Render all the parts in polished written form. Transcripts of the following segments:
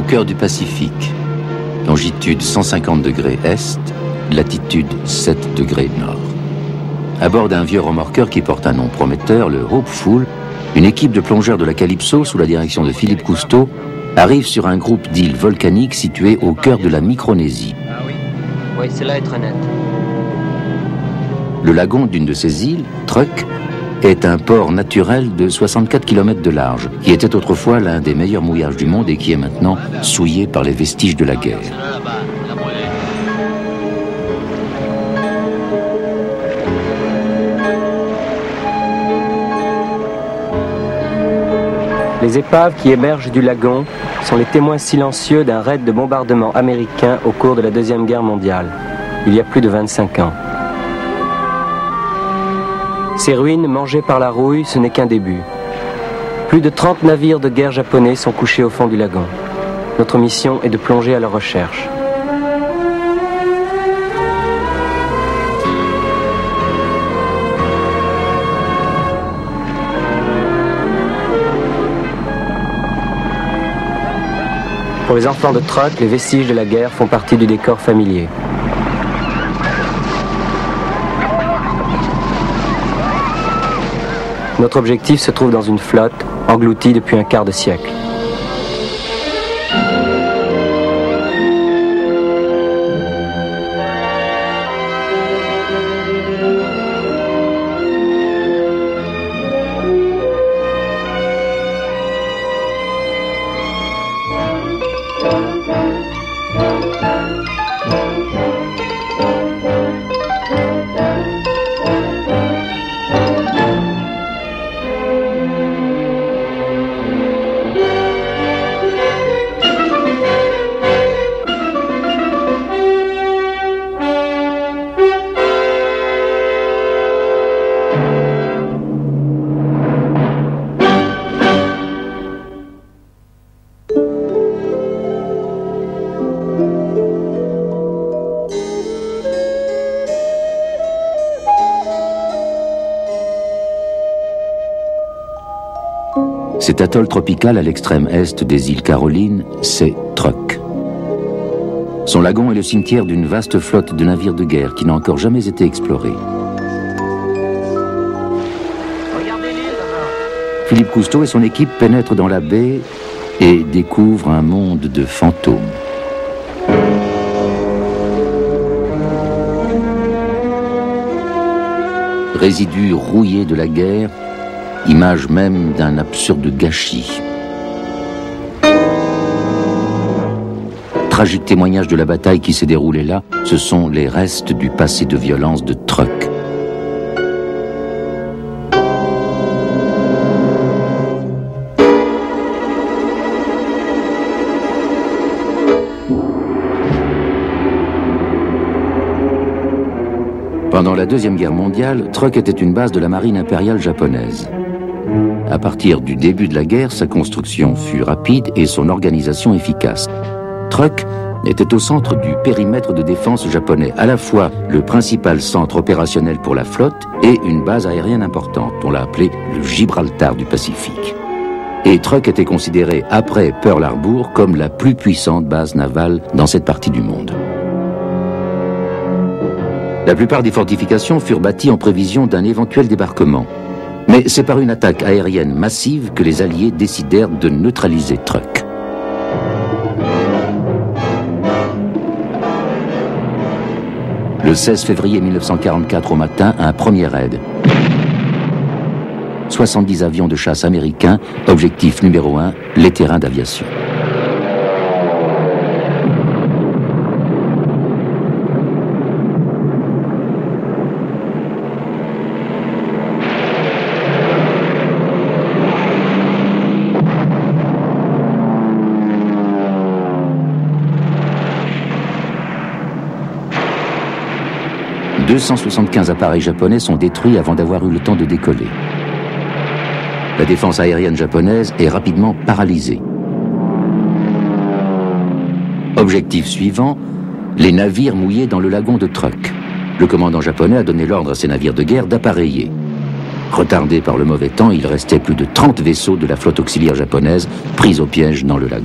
cœur du Pacifique, longitude 150 degrés est, latitude 7 degrés nord. À bord d'un vieux remorqueur qui porte un nom prometteur, le Hopeful, une équipe de plongeurs de la Calypso, sous la direction de Philippe Cousteau, arrive sur un groupe d'îles volcaniques situées au cœur de la Micronésie. Ah oui, oui, celle-là est très nette. Le lagon d'une de ces îles, Truk, est un port naturel de 64 km de large, qui était autrefois l'un des meilleurs mouillages du monde et qui est maintenant souillé par les vestiges de la guerre. Les épaves qui émergent du lagon sont les témoins silencieux d'un raid de bombardement américain au cours de la Deuxième Guerre mondiale, il y a plus de 25 ans. Ces ruines mangées par la rouille, ce n'est qu'un début. Plus de 30 navires de guerre japonais sont couchés au fond du lagon. Notre mission est de plonger à leur recherche. Pour les enfants de Truk, les vestiges de la guerre font partie du décor familier. Notre objectif se trouve dans une flotte engloutie depuis un quart de siècle. Cet atoll tropical à l'extrême est des îles Carolines, c'est Truk. Son lagon est le cimetière d'une vaste flotte de navires de guerre qui n'a encore jamais été explorée. Philippe Cousteau et son équipe pénètrent dans la baie et découvrent un monde de fantômes. Résidus rouillés de la guerre, image même d'un absurde gâchis. Tragique témoignage de la bataille qui s'est déroulée là, ce sont les restes du passé de violence de Truk. Pendant la Deuxième Guerre mondiale, Truk était une base de la marine impériale japonaise. À partir du début de la guerre, sa construction fut rapide et son organisation efficace. Truk était au centre du périmètre de défense japonais, à la fois le principal centre opérationnel pour la flotte et une base aérienne importante. On l'a appelé le Gibraltar du Pacifique. Et Truk était considéré, après Pearl Harbor, comme la plus puissante base navale dans cette partie du monde. La plupart des fortifications furent bâties en prévision d'un éventuel débarquement. Mais c'est par une attaque aérienne massive que les Alliés décidèrent de neutraliser Truk. Le 16 février 1944 au matin, un premier raid. 70 avions de chasse américains, objectif numéro 1, les terrains d'aviation. « 275 appareils japonais sont détruits avant d'avoir eu le temps de décoller. La défense aérienne japonaise est rapidement paralysée. Objectif suivant, les navires mouillés dans le lagon de Truk. Le commandant japonais a donné l'ordre à ses navires de guerre d'appareiller. Retardés par le mauvais temps, il restait plus de 30 vaisseaux de la flotte auxiliaire japonaise pris au piège dans le lagon.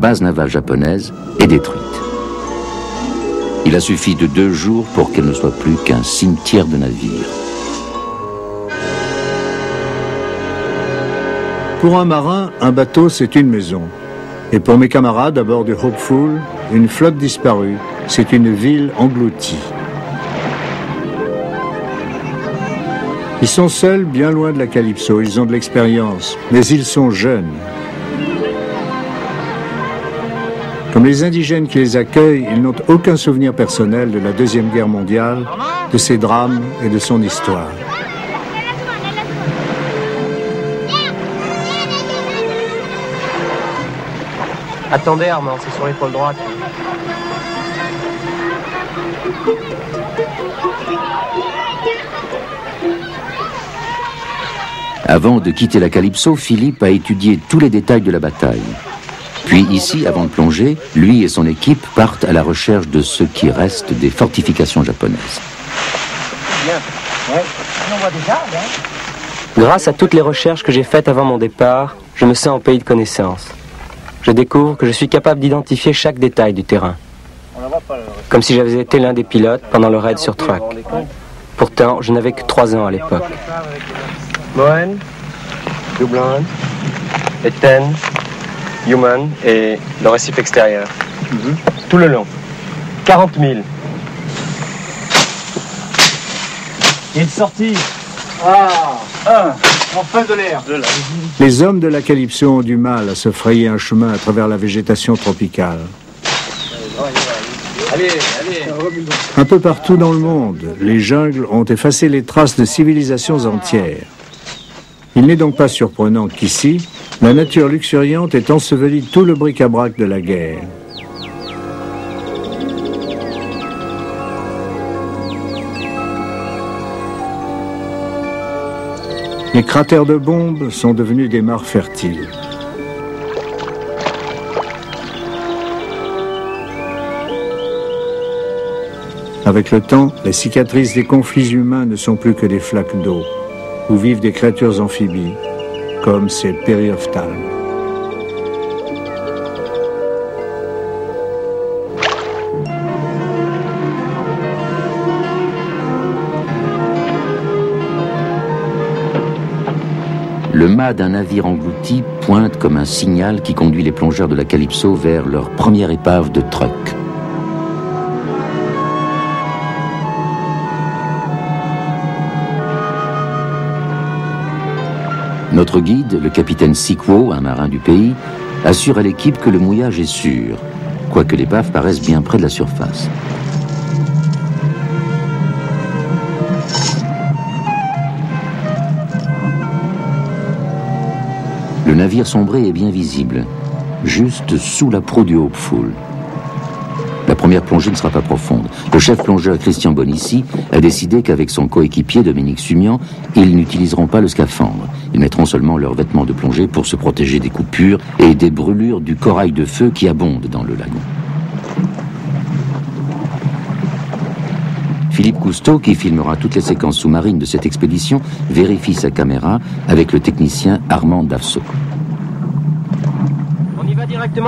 base navale japonaise est détruite. Il a suffi de 2 jours pour qu'elle ne soit plus qu'un cimetière de navires. Pour un marin, un bateau, c'est une maison. Et pour mes camarades à bord du Hopeful, une flotte disparue, c'est une ville engloutie. Ils sont seuls, bien loin de la Calypso. Ils ont de l'expérience, mais ils sont jeunes. Comme les indigènes qui les accueillent, ils n'ont aucun souvenir personnel de la Deuxième Guerre mondiale, de ses drames et de son histoire. Attendez Armand, c'est sur l'épaule droite. Avant de quitter la Calypso, Philippe a étudié tous les détails de la bataille. Puis ici, avant de plonger, lui et son équipe partent à la recherche de ce qui reste des fortifications japonaises. Grâce à toutes les recherches que j'ai faites avant mon départ, je me sens en pays de connaissance. Je découvre que je suis capable d'identifier chaque détail du terrain. Comme si j'avais été l'un des pilotes pendant le raid sur Truk. Pourtant, je n'avais que 3 ans à l'époque. Moen, Dublin, Eten, Human et le récif extérieur. Tout le long. 40 000. Il est sorti. Enfin de l'air. Les hommes de la Calypso ont du mal à se frayer un chemin à travers la végétation tropicale. Allez. Un peu partout dans le monde, les jungles ont effacé les traces de civilisations entières. Il n'est donc pas surprenant qu'ici, la nature luxuriante ait enseveli tout le bric-à-brac de la guerre. Les cratères de bombes sont devenus des mares fertiles. Avec le temps, les cicatrices des conflits humains ne sont plus que des flaques d'eau, où vivent des créatures amphibies, comme ces périophthalmes. Le mât d'un navire englouti pointe comme un signal qui conduit les plongeurs de la Calypso vers leur première épave de Truk. Notre guide, le capitaine Sikwo, un marin du pays, assure à l'équipe que le mouillage est sûr, quoique l'épave paraisse bien près de la surface. Le navire sombré est bien visible, juste sous la proue du Hopeful. La première plongée ne sera pas profonde. Le chef plongeur Christian Bonissi a décidé qu'avec son coéquipier Dominique Sumian, ils n'utiliseront pas le scaphandre. Ils mettront seulement leurs vêtements de plongée pour se protéger des coupures et des brûlures du corail de feu qui abonde dans le lagon. Philippe Cousteau, qui filmera toutes les séquences sous-marines de cette expédition, vérifie sa caméra avec le technicien Armand Davso.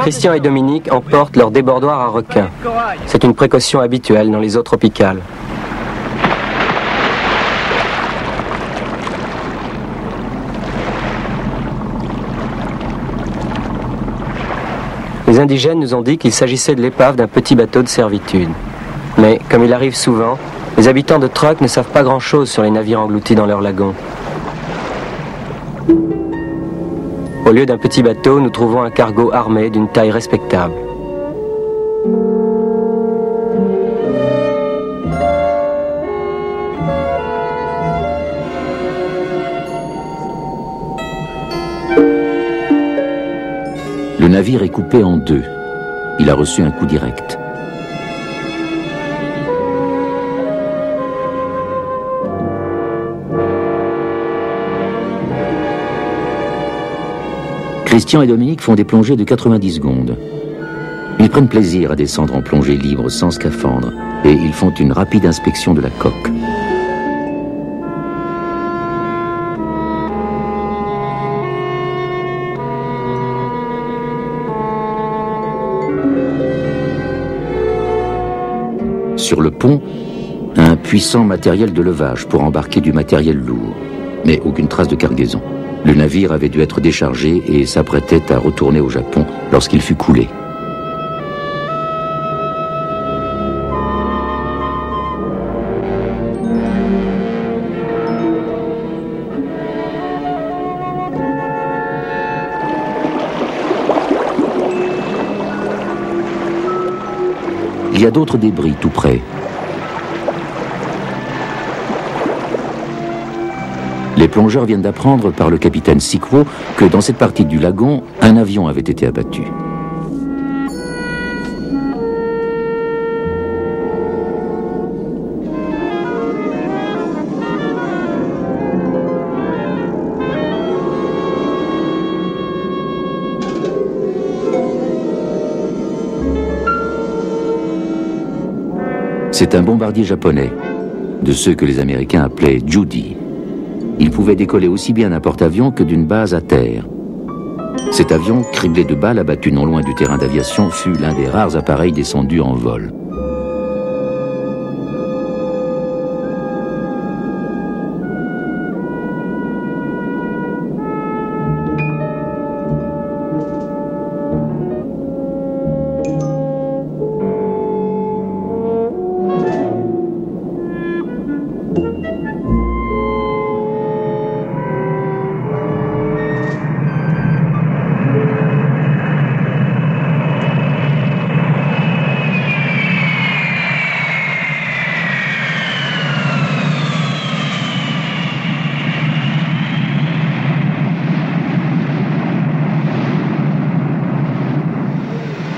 Christian et Dominique emportent leur débordoir à requins. C'est une précaution habituelle dans les eaux tropicales. Les indigènes nous ont dit qu'il s'agissait de l'épave d'un petit bateau de servitude. Mais, comme il arrive souvent, les habitants de Truk ne savent pas grand-chose sur les navires engloutis dans leur lagon. Au lieu d'un petit bateau, nous trouvons un cargo armé d'une taille respectable. Le navire est coupé en 2. Il a reçu un coup direct. Christian et Dominique font des plongées de 90 secondes. Ils prennent plaisir à descendre en plongée libre sans scaphandre et ils font une rapide inspection de la coque. Sur le pont, un puissant matériel de levage pour embarquer du matériel lourd, mais aucune trace de cargaison. Le navire avait dû être déchargé et s'apprêtait à retourner au Japon lorsqu'il fut coulé. Il y a d'autres débris tout près. Les plongeurs viennent d'apprendre par le capitaine Sikwo que dans cette partie du lagon, un avion avait été abattu. C'est un bombardier japonais, de ceux que les Américains appelaient Judy. Il pouvait décoller aussi bien d'un porte-avions que d'une base à terre. Cet avion, criblé de balles abattues non loin du terrain d'aviation, fut l'un des rares appareils descendus en vol.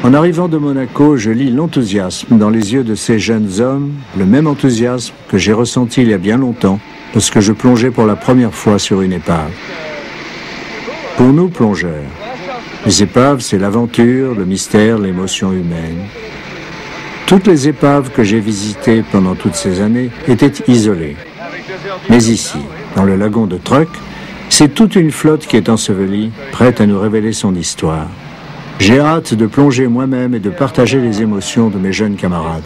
En arrivant de Monaco, je lis l'enthousiasme dans les yeux de ces jeunes hommes, le même enthousiasme que j'ai ressenti il y a bien longtemps lorsque je plongeais pour la première fois sur une épave. Pour nous, plongeurs, les épaves, c'est l'aventure, le mystère, l'émotion humaine. Toutes les épaves que j'ai visitées pendant toutes ces années étaient isolées. Mais ici, dans le lagon de Truk, c'est toute une flotte qui est ensevelie, prête à nous révéler son histoire. J'ai hâte de plonger moi-même et de partager les émotions de mes jeunes camarades.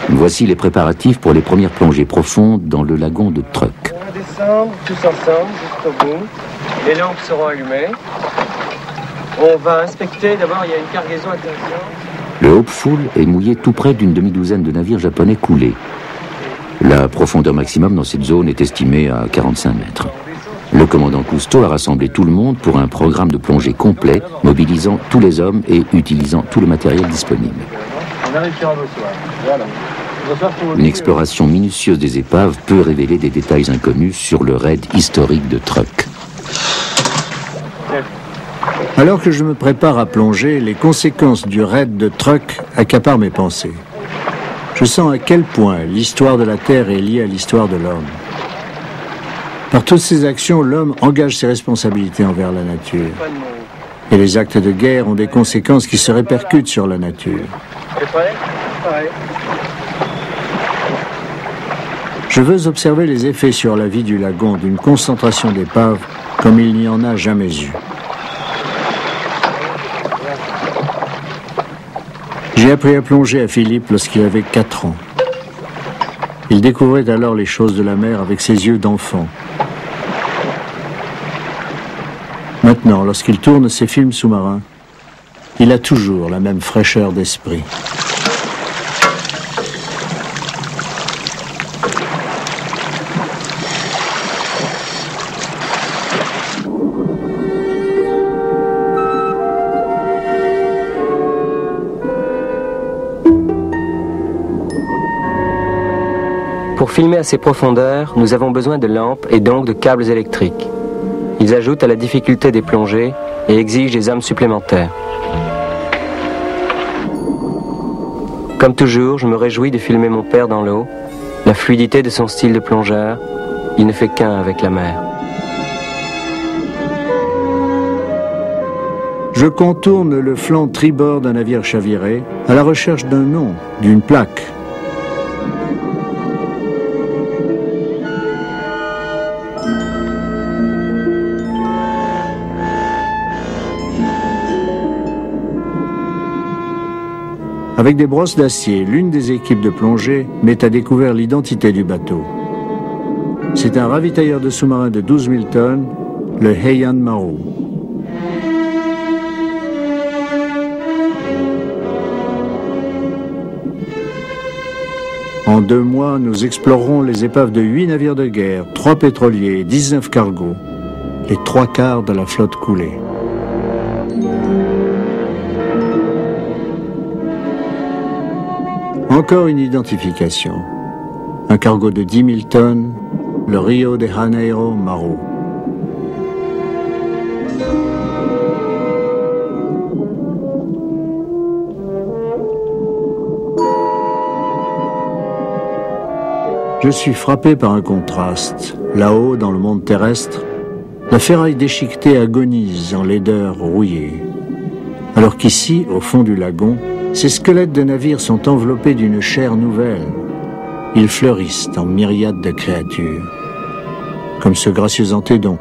Voici les préparatifs pour les premières plongées profondes dans le lagon de Truk. On va descendre tous ensemble jusqu'au bout. Les lampes seront allumées. On va inspecter. D'abord, il y a une cargaison intéressante. Le Hopeful est mouillé tout près d'une demi-douzaine de navires japonais coulés. La profondeur maximum dans cette zone est estimée à 45 mètres. Le commandant Cousteau a rassemblé tout le monde pour un programme de plongée complet, mobilisant tous les hommes et utilisant tout le matériel disponible. Une exploration minutieuse des épaves peut révéler des détails inconnus sur le raid historique de Truk. Alors que je me prépare à plonger, les conséquences du raid de Truk accaparent mes pensées. Je sens à quel point l'histoire de la Terre est liée à l'histoire de l'homme. Par toutes ces actions, l'homme engage ses responsabilités envers la nature. Et les actes de guerre ont des conséquences qui se répercutent sur la nature. Je veux observer les effets sur la vie du lagon d'une concentration d'épaves comme il n'y en a jamais eu. J'ai appris à plonger à Philippe lorsqu'il avait 4 ans. Il découvrait alors les choses de la mer avec ses yeux d'enfant. Maintenant, lorsqu'il tourne ses films sous-marins, il a toujours la même fraîcheur d'esprit. Pour filmer à ces profondeurs, nous avons besoin de lampes et donc de câbles électriques. Ils ajoutent à la difficulté des plongées et exigent des hommes supplémentaires. Comme toujours, je me réjouis de filmer mon père dans l'eau, la fluidité de son style de plongeur. Il ne fait qu'un avec la mer. Je contourne le flanc tribord d'un navire chaviré à la recherche d'un nom, d'une plaque. Avec des brosses d'acier, l'une des équipes de plongée met à découvert l'identité du bateau. C'est un ravitailleur de sous-marins de 12 000 tonnes, le Heian Maru. En 2 mois, nous explorerons les épaves de 8 navires de guerre, 3 pétroliers, 19 cargos, les 3/4 de la flotte coulée. Encore une identification. Un cargo de 10 000 tonnes, le Rio de Janeiro Maru. Je suis frappé par un contraste. Là-haut, dans le monde terrestre, la ferraille déchiquetée agonise en laideur rouillée. Alors qu'ici, au fond du lagon, ces squelettes de navires sont enveloppés d'une chair nouvelle. Ils fleurissent en myriades de créatures, comme ce gracieux Antédon,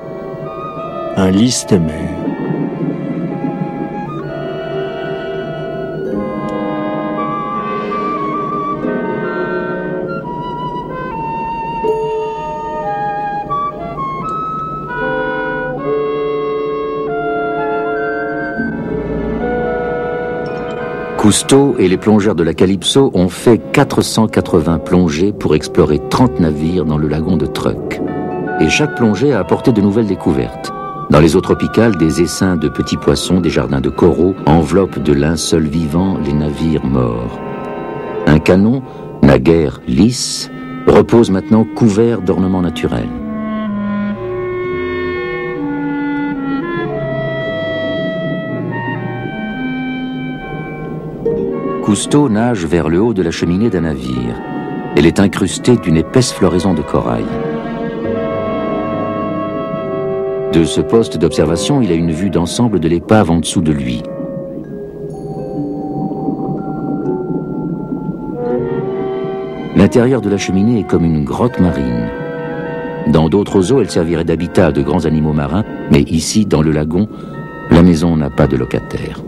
un lys de mer. Cousteau et les plongeurs de la Calypso ont fait 480 plongées pour explorer 30 navires dans le lagon de Truk. Et chaque plongée a apporté de nouvelles découvertes. Dans les eaux tropicales, des essaims de petits poissons, des jardins de coraux enveloppent de linceul vivant les navires morts. Un canon, naguère lisse, repose maintenant couvert d'ornements naturels. Cousteau nage vers le haut de la cheminée d'un navire. Elle est incrustée d'une épaisse floraison de corail. De ce poste d'observation, il a une vue d'ensemble de l'épave en dessous de lui. L'intérieur de la cheminée est comme une grotte marine. Dans d'autres eaux, elle servirait d'habitat à de grands animaux marins, mais ici, dans le lagon, la maison n'a pas de locataire.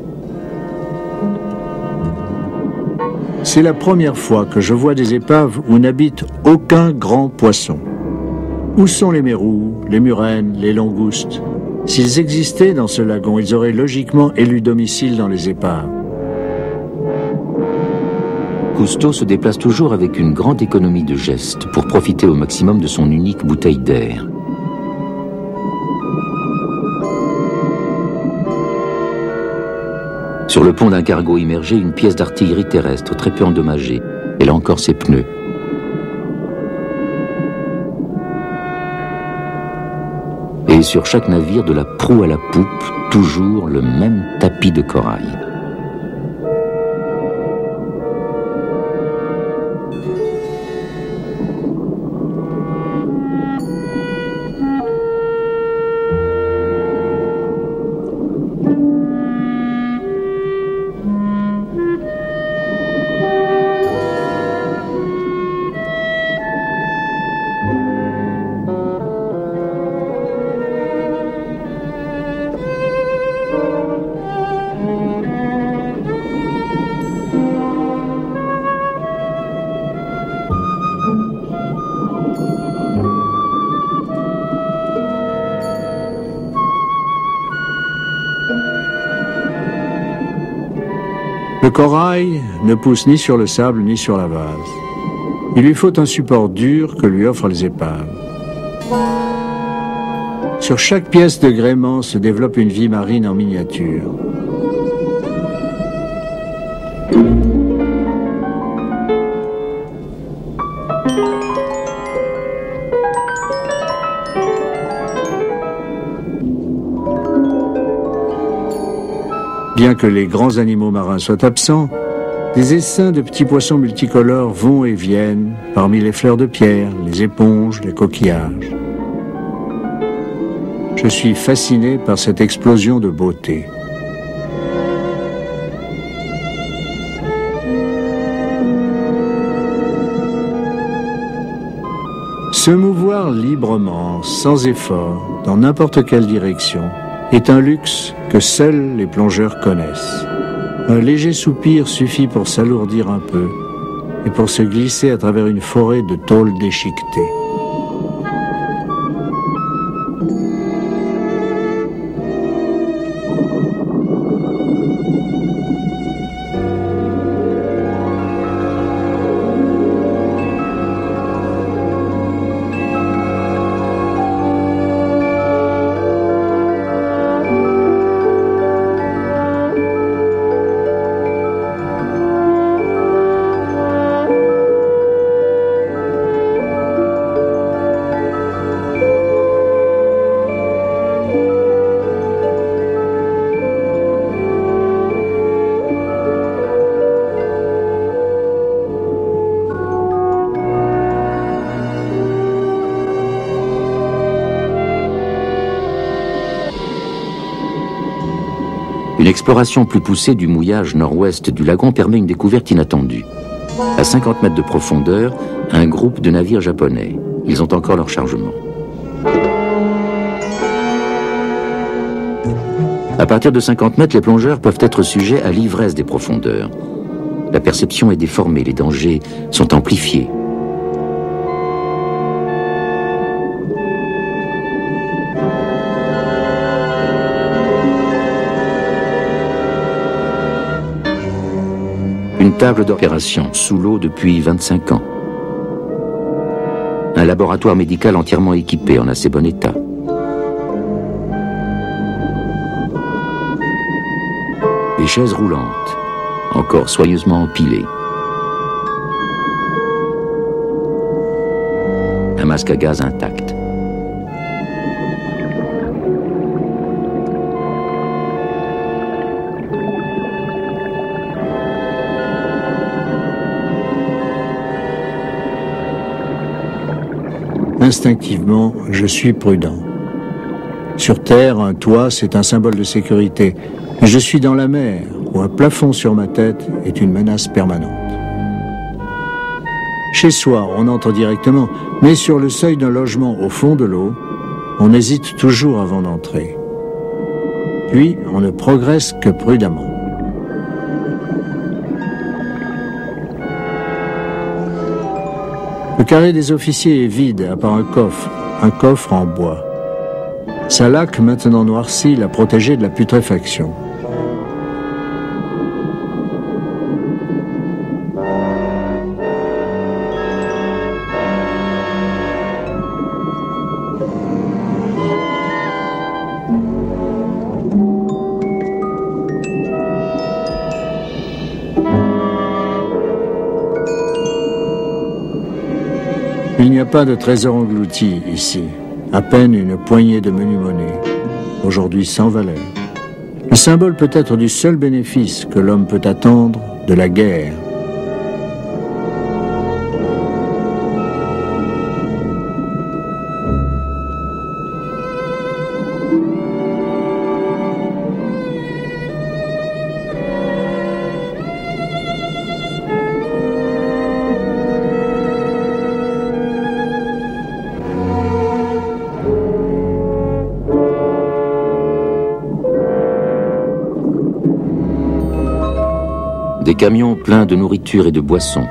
C'est la première fois que je vois des épaves où n'habite aucun grand poisson. Où sont les mérous, les murènes, les langoustes? S'ils existaient dans ce lagon, ils auraient logiquement élu domicile dans les épaves. Cousteau se déplace toujours avec une grande économie de gestes pour profiter au maximum de son unique bouteille d'air. Sur le pont d'un cargo immergé, une pièce d'artillerie terrestre très peu endommagée. Elle a encore ses pneus. Et sur chaque navire, de la proue à la poupe, toujours le même tapis de corail. Le corail ne pousse ni sur le sable ni sur la vase. Il lui faut un support dur que lui offrent les épaves. Sur chaque pièce de gréement se développe une vie marine en miniature. Bien que les grands animaux marins soient absents, des essaims de petits poissons multicolores vont et viennent parmi les fleurs de pierre, les éponges, les coquillages. Je suis fasciné par cette explosion de beauté. Se mouvoir librement, sans effort, dans n'importe quelle direction, est un luxe que seuls les plongeurs connaissent. Un léger soupir suffit pour s'alourdir un peu et pour se glisser à travers une forêt de tôles déchiquetées. Une exploration plus poussée du mouillage nord-ouest du lagon permet une découverte inattendue. À 50 mètres de profondeur, un groupe de navires japonais. Ils ont encore leur chargement. À partir de 50 mètres, les plongeurs peuvent être sujets à l'ivresse des profondeurs. La perception est déformée, les dangers sont amplifiés. Une table d'opération sous l'eau depuis 25 ans. Un laboratoire médical entièrement équipé en assez bon état. Des chaises roulantes, encore soigneusement empilées. Un masque à gaz intact. Instinctivement, je suis prudent. Sur Terre, un toit, c'est un symbole de sécurité. Mais je suis dans la mer, où un plafond sur ma tête est une menace permanente. Chez soi, on entre directement, mais sur le seuil d'un logement au fond de l'eau, on hésite toujours avant d'entrer. Puis, on ne progresse que prudemment. Le carré des officiers est vide, à part un coffre en bois. Sa laque, maintenant noircie, l'a protégé de la putréfaction. Il n'y a pas de trésor englouti ici, à peine une poignée de menu-monnaie, aujourd'hui sans valeur. Le symbole peut être du seul bénéfice que l'homme peut attendre de la guerre. Des camions pleins de nourriture et de boissons.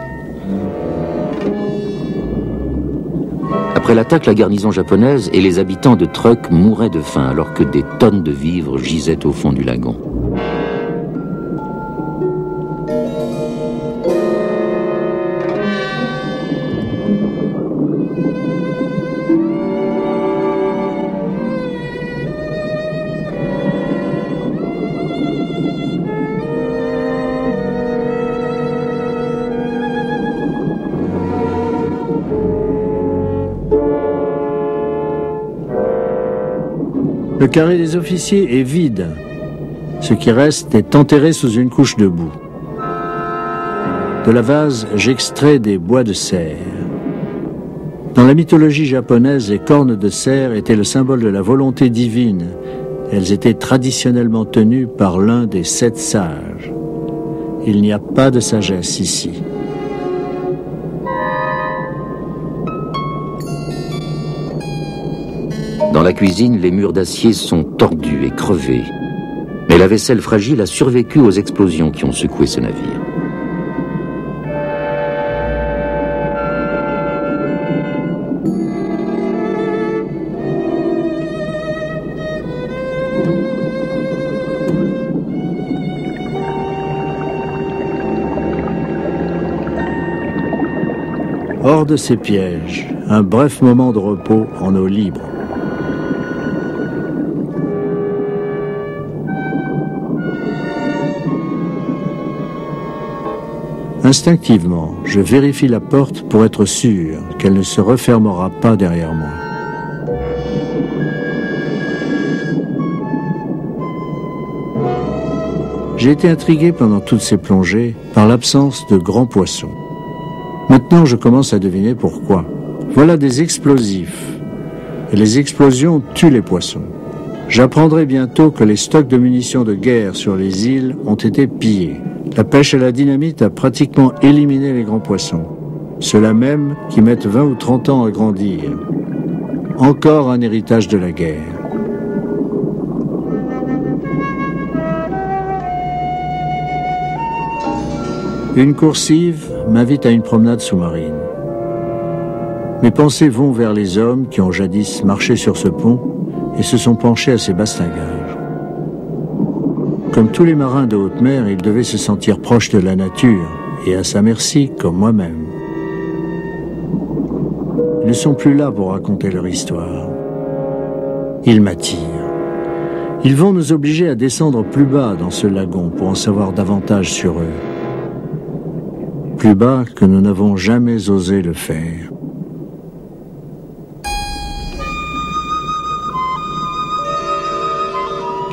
Après l'attaque, la garnison japonaise et les habitants de Truk mouraient de faim alors que des tonnes de vivres gisaient au fond du lagon. Le carré des officiers est vide. Ce qui reste est enterré sous une couche de boue. De la vase, j'extrais des bois de cerf. Dans la mythologie japonaise, les cornes de cerf étaient le symbole de la volonté divine. Elles étaient traditionnellement tenues par l'un des 7 sages. Il n'y a pas de sagesse ici. Dans la cuisine, les murs d'acier sont tordus et crevés. Mais Mais la vaisselle fragile a survécu aux explosions qui ont secoué ce navire. Hors de ces pièges, un bref moment de repos en eau libre. Instinctivement, je vérifie la porte pour être sûr qu'elle ne se refermera pas derrière moi. J'ai été intrigué pendant toutes ces plongées par l'absence de grands poissons. Maintenant, je commence à deviner pourquoi. Voilà des explosifs. Et les explosions tuent les poissons. J'apprendrai bientôt que les stocks de munitions de guerre sur les îles ont été pillés. La pêche à la dynamite a pratiquement éliminé les grands poissons. Ceux-là même qui mettent 20 ou 30 ans à grandir. Encore un héritage de la guerre. Une coursive m'invite à une promenade sous-marine. Mes pensées vont vers les hommes qui ont jadis marché sur ce pont et se sont penchés à ces bastingages. Comme tous les marins de haute mer, ils devaient se sentir proches de la nature et à sa merci, comme moi-même. Ils ne sont plus là pour raconter leur histoire. Ils m'attirent. Ils vont nous obliger à descendre plus bas dans ce lagon pour en savoir davantage sur eux. Plus bas que nous n'avons jamais osé le faire.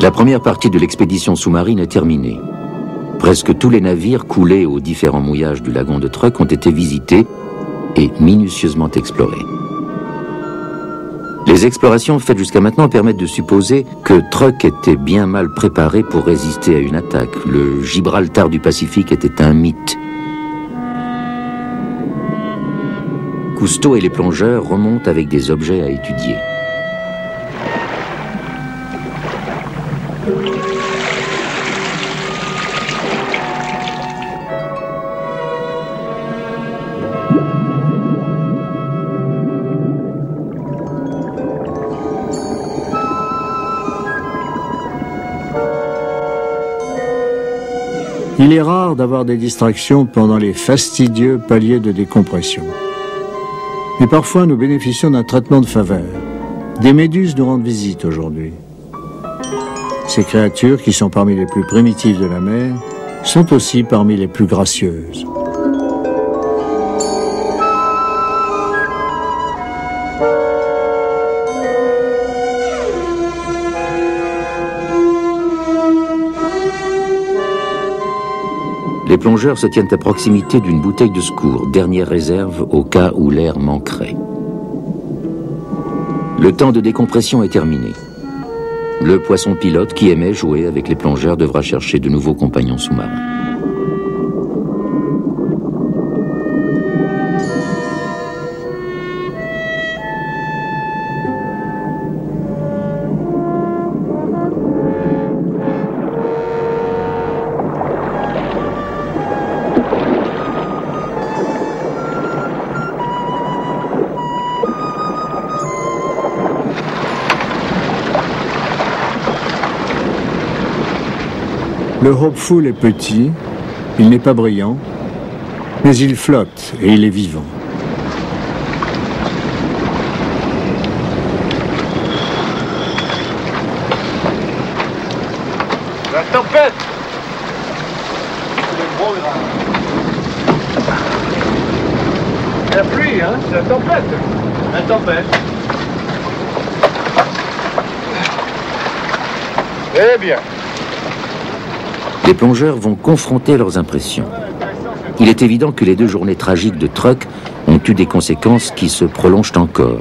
La première partie de l'expédition sous-marine est terminée. Presque tous les navires coulés aux différents mouillages du lagon de Truk ont été visités et minutieusement explorés. Les explorations faites jusqu'à maintenant permettent de supposer que Truk était bien mal préparé pour résister à une attaque. Le Gibraltar du Pacifique était un mythe. Cousteau et les plongeurs remontent avec des objets à étudier. Il est rare d'avoir des distractions pendant les fastidieux paliers de décompression. Mais parfois, nous bénéficions d'un traitement de faveur. Des méduses nous rendent visite aujourd'hui. Ces créatures, qui sont parmi les plus primitives de la mer, sont aussi parmi les plus gracieuses. Les plongeurs se tiennent à proximité d'une bouteille de secours, dernière réserve au cas où l'air manquerait. Le temps de décompression est terminé. Le poisson pilote qui aimait jouer avec les plongeurs devra chercher de nouveaux compagnons sous-marins. Le Hopeful est petit, il n'est pas brillant, mais il flotte et il est vivant. La tempête! C'est gros grain. La pluie, hein? C'est la tempête. La tempête. Eh bien. Les plongeurs vont confronter leurs impressions. Il est évident que les 2 journées tragiques de Truk ont eu des conséquences qui se prolongent encore.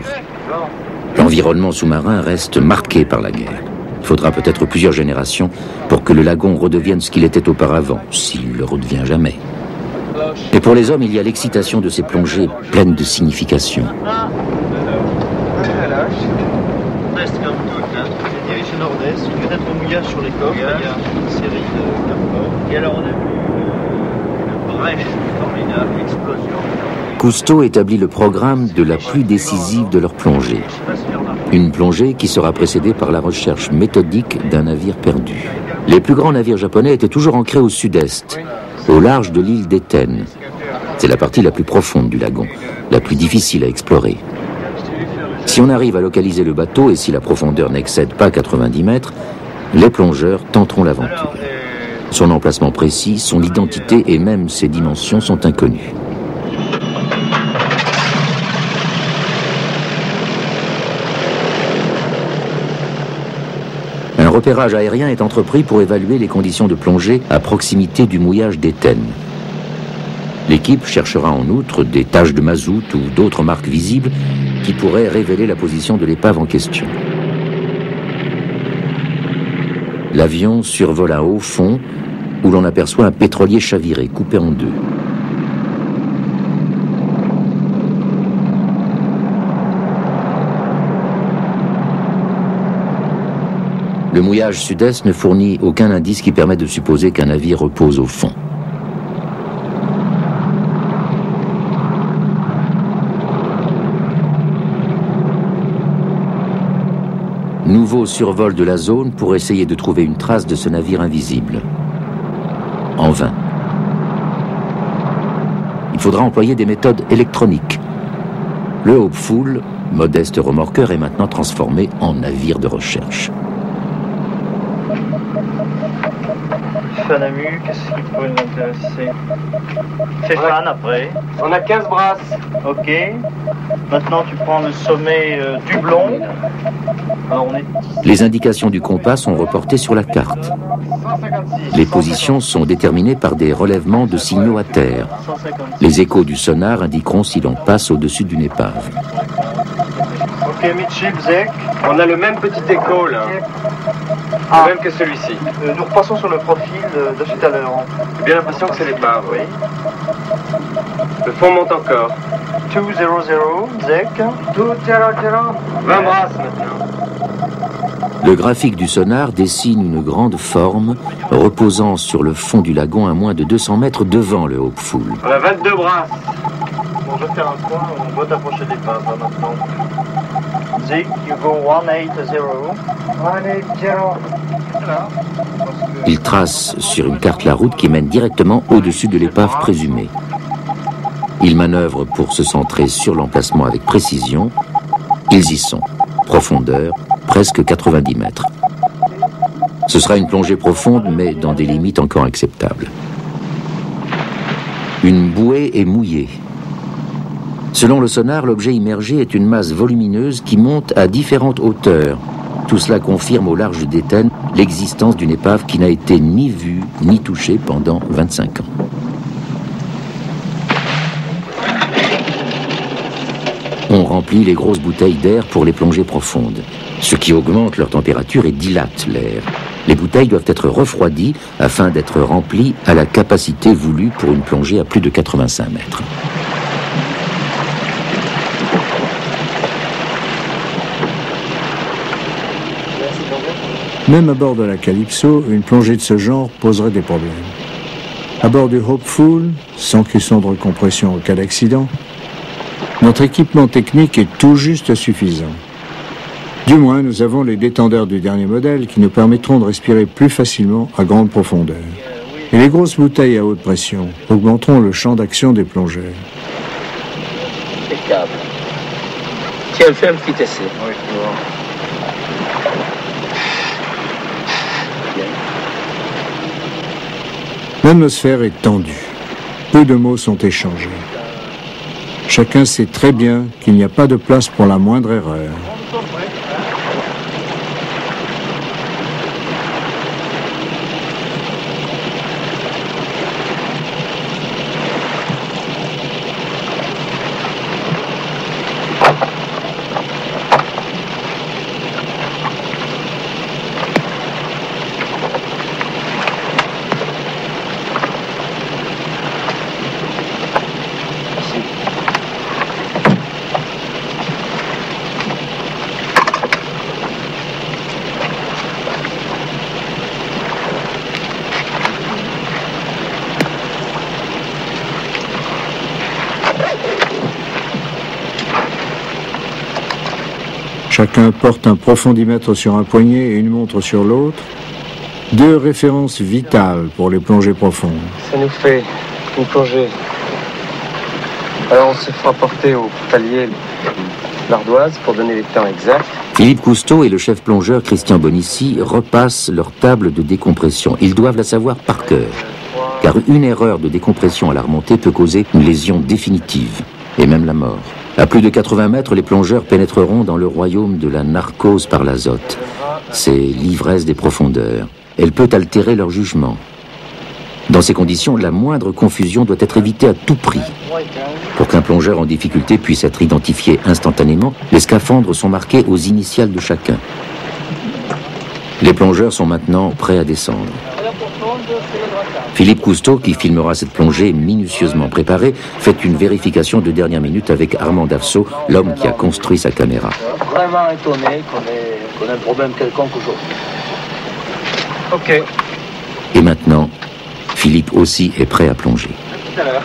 L'environnement sous-marin reste marqué par la guerre. Il faudra peut-être plusieurs générations pour que le lagon redevienne ce qu'il était auparavant, s'il le redevient jamais. Et pour les hommes, il y a l'excitation de ces plongées pleines de signification. Presque comme toutes, hein? l'axe nord-est, peut-être au mouillage sur les coques, il y a une série de carpeurs. Et alors on a vu une brèche formidable, explosion. Cousteau établit le programme de la plus décisive de leurs plongées. Une plongée qui sera précédée par la recherche méthodique d'un navire perdu. Les plus grands navires japonais étaient toujours ancrés au sud-est, au large de l'île d'Éten. C'est la partie la plus profonde du lagon, la plus difficile à explorer. Si on arrive à localiser le bateau et si la profondeur n'excède pas 90 mètres, les plongeurs tenteront l'aventure. Son emplacement précis, son identité et même ses dimensions sont inconnus. Un repérage aérien est entrepris pour évaluer les conditions de plongée à proximité du mouillage d'Éten. L'équipe cherchera en outre des taches de mazout ou d'autres marques visibles qui pourraient révéler la position de l'épave en question. L'avion survole à haut fond où l'on aperçoit un pétrolier chaviré, coupé en deux. Le mouillage sud-est ne fournit aucun indice qui permette de supposer qu'un navire repose au fond. Nouveau survol de la zone pour essayer de trouver une trace de ce navire invisible. En vain. Il faudra employer des méthodes électroniques. Le Hopeful, modeste remorqueur, est maintenant transformé en navire de recherche. Fanamu, qu'est-ce qui pourrait nous intéresser? Stéphane après. On a 15 brasses. Ok. Maintenant tu prends le sommet du Blond. Alors, on est... Les indications du compas sont reportées sur la carte. 156. Les positions sont déterminées par des relèvements de signaux à terre. 156. Les échos du sonar indiqueront si l'on passe au-dessus d'une épave. Ok, midship, Zek. On a le même petit écho là. Ah. Le même que celui-ci. Nous repassons sur le profil de tout à l'heure. J'ai bien l'impression que c'est l'épave. Oui. Le fond monte encore. 200, Zek. 200. 20 brasses maintenant. Le graphique du sonar dessine une grande forme reposant sur le fond du lagon à moins de 200 mètres devant le Hopeful. On a 22 brasses. Bon, je vais faire un point, on doit t'approcher des paves hein, maintenant. Zeke, you go 180. 180. Voilà. Il trace sur une carte la route qui mène directement au-dessus de l'épave présumée. Il manœuvre pour se centrer sur l'emplacement avec précision. Ils y sont. Profondeur, presque 90 mètres. Ce sera une plongée profonde, mais dans des limites encore acceptables. Une bouée est mouillée. Selon le sonar, l'objet immergé est une masse volumineuse qui monte à différentes hauteurs. Tout cela confirme au large d'Éten l'existence d'une épave qui n'a été ni vue ni touchée pendant 25 ans. On remplit les grosses bouteilles d'air pour les plongées profondes, ce qui augmente leur température et dilate l'air. Les bouteilles doivent être refroidies afin d'être remplies à la capacité voulue pour une plongée à plus de 85 mètres. Même à bord de la Calypso, une plongée de ce genre poserait des problèmes. À bord du Hopeful, sans cuisson de recompression en cas d'accident, notre équipement technique est tout juste suffisant. Du moins, nous avons les détendeurs du dernier modèle qui nous permettront de respirer plus facilement à grande profondeur. Et les grosses bouteilles à haute pression augmenteront le champ d'action des plongeurs. Impeccable. Tiens, fais un petit essai. Oui, tu vois. L'atmosphère est tendue. Peu de mots sont échangés. Chacun sait très bien qu'il n'y a pas de place pour la moindre erreur. Chacun porte un profondimètre sur un poignet et une montre sur l'autre. 2 références vitales pour les plongées profondes. Ça nous fait une plongée. Alors on se fera porter au palier l'ardoise pour donner les temps exacts. Philippe Cousteau et le chef plongeur Christian Bonissi repassent leur table de décompression. Ils doivent la savoir par cœur, car une erreur de décompression à la remontée peut causer une lésion définitive, et même la mort. À plus de 80 mètres, les plongeurs pénétreront dans le royaume de la narcose par l'azote. C'est l'ivresse des profondeurs. Elle peut altérer leur jugement. Dans ces conditions, la moindre confusion doit être évitée à tout prix. Pour qu'un plongeur en difficulté puisse être identifié instantanément, les scaphandres sont marqués aux initiales de chacun. Les plongeurs sont maintenant prêts à descendre. Philippe Cousteau, qui filmera cette plongée minutieusement préparée, fait une vérification de dernière minute avec Armand Davsault, l'homme qui a construit sa caméra. Vraiment étonné qu'on ait un problème quelconque aujourd'hui. Ok. Et maintenant, Philippe aussi est prêt à plonger. Tout à l'heure.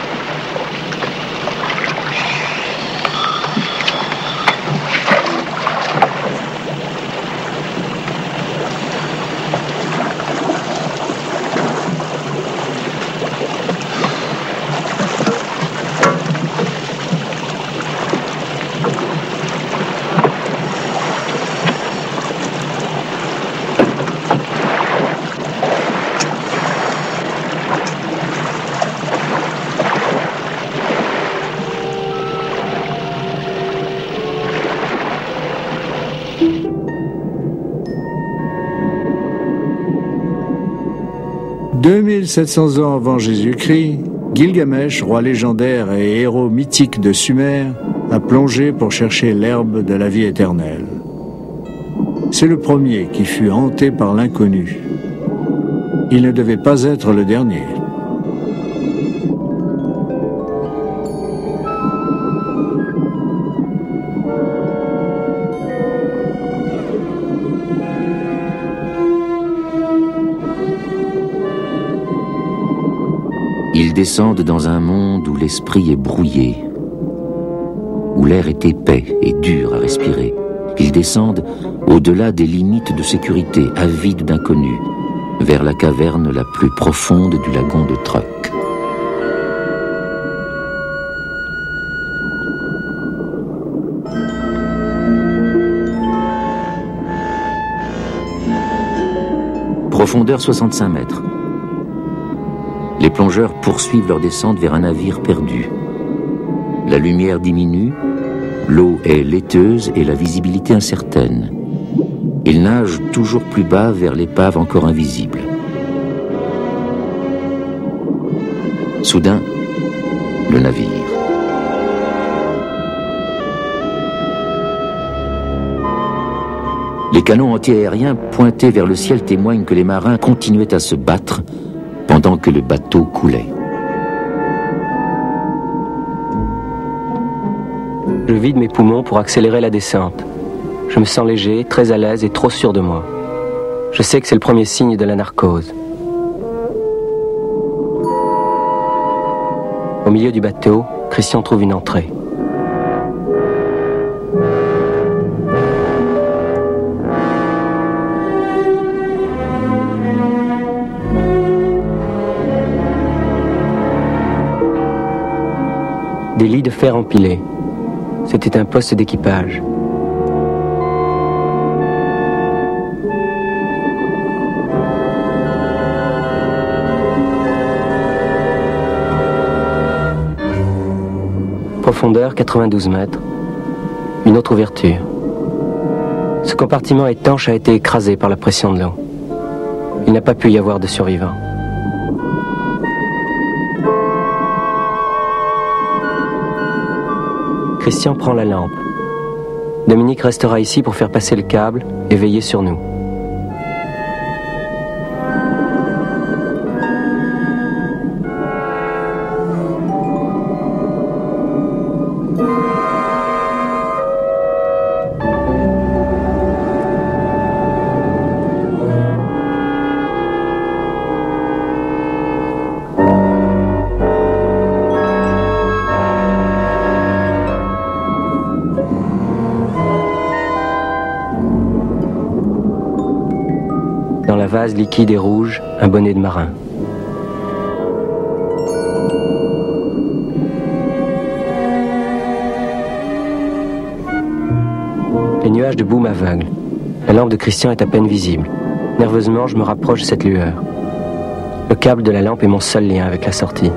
« 2700 ans avant Jésus-Christ, Gilgamesh, roi légendaire et héros mythique de Sumer, a plongé pour chercher l'herbe de la vie éternelle. C'est le premier qui fut hanté par l'inconnu. Il ne devait pas être le dernier. Ils descendent dans un monde où l'esprit est brouillé, où l'air est épais et dur à respirer. Ils descendent au-delà des limites de sécurité, avides d'inconnu, vers la caverne la plus profonde du lagon de Truk. Profondeur 65 mètres. Les plongeurs poursuivent leur descente vers un navire perdu. La lumière diminue, l'eau est laiteuse et la visibilité incertaine. Ils nagent toujours plus bas vers l'épave encore invisible. Soudain, le navire. Les canons antiaériens pointés vers le ciel témoignent que les marins continuaient à se battre pendant que le bateau coulait. Je vide mes poumons pour accélérer la descente. Je me sens léger, très à l'aise et trop sûr de moi. Je sais que c'est le premier signe de la narcose. Au milieu du bateau, Christian trouve une entrée. Des lits de fer empilés. C'était un poste d'équipage. Profondeur 92 mètres. Une autre ouverture. Ce compartiment étanche a été écrasé par la pression de l'eau. Il n'a pas pu y avoir de survivants. Christian prend la lampe. Dominique restera ici pour faire passer le câble et veiller sur nous. un vase liquide et rouge un bonnet de marin. Les nuages de boue m'aveuglent. La lampe de Christian est à peine visible. Nerveusement, je me rapproche de cette lueur. Le câble de la lampe est mon seul lien avec la sortie.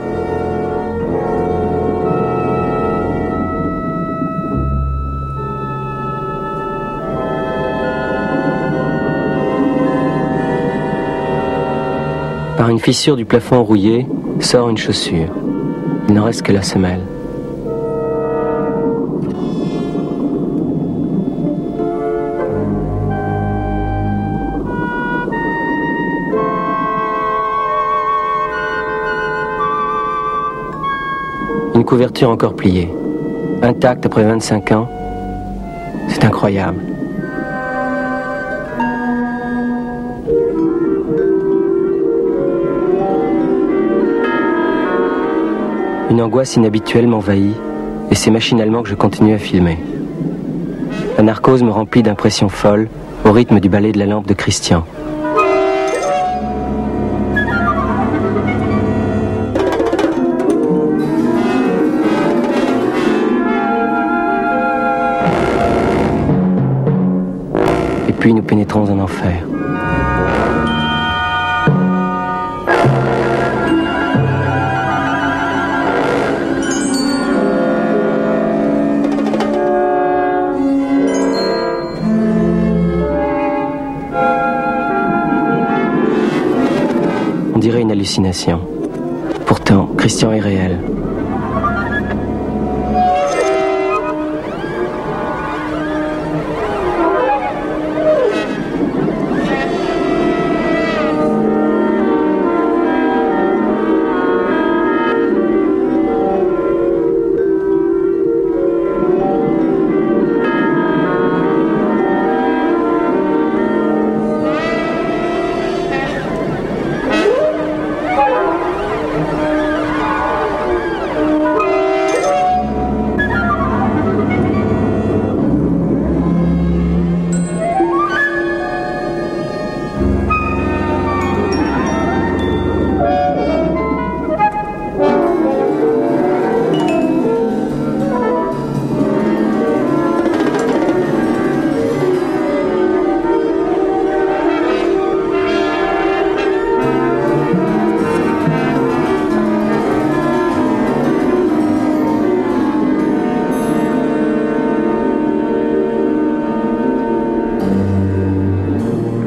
Par une fissure du plafond rouillé, sort une chaussure. Il n'en reste que la semelle. Une couverture encore pliée, intacte après 25 ans. C'est incroyable. Une angoisse inhabituelle m'envahit et c'est machinalement que je continue à filmer. La narcose me remplit d'impressions folles au rythme du ballet de la lampe de Christian. Et puis nous pénétrons en enfer. On dirait une hallucination. Pourtant, Christian est réel.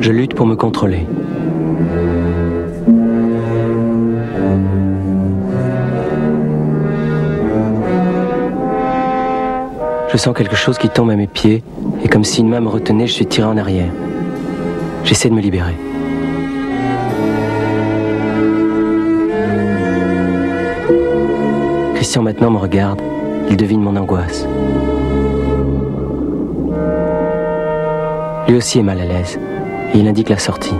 Je lutte pour me contrôler. Je sens quelque chose qui tombe à mes pieds et comme si une main me retenait, je suis tiré en arrière. J'essaie de me libérer. Christian maintenant me regarde, il devine mon angoisse. Lui aussi est mal à l'aise. Et il indique la sortie.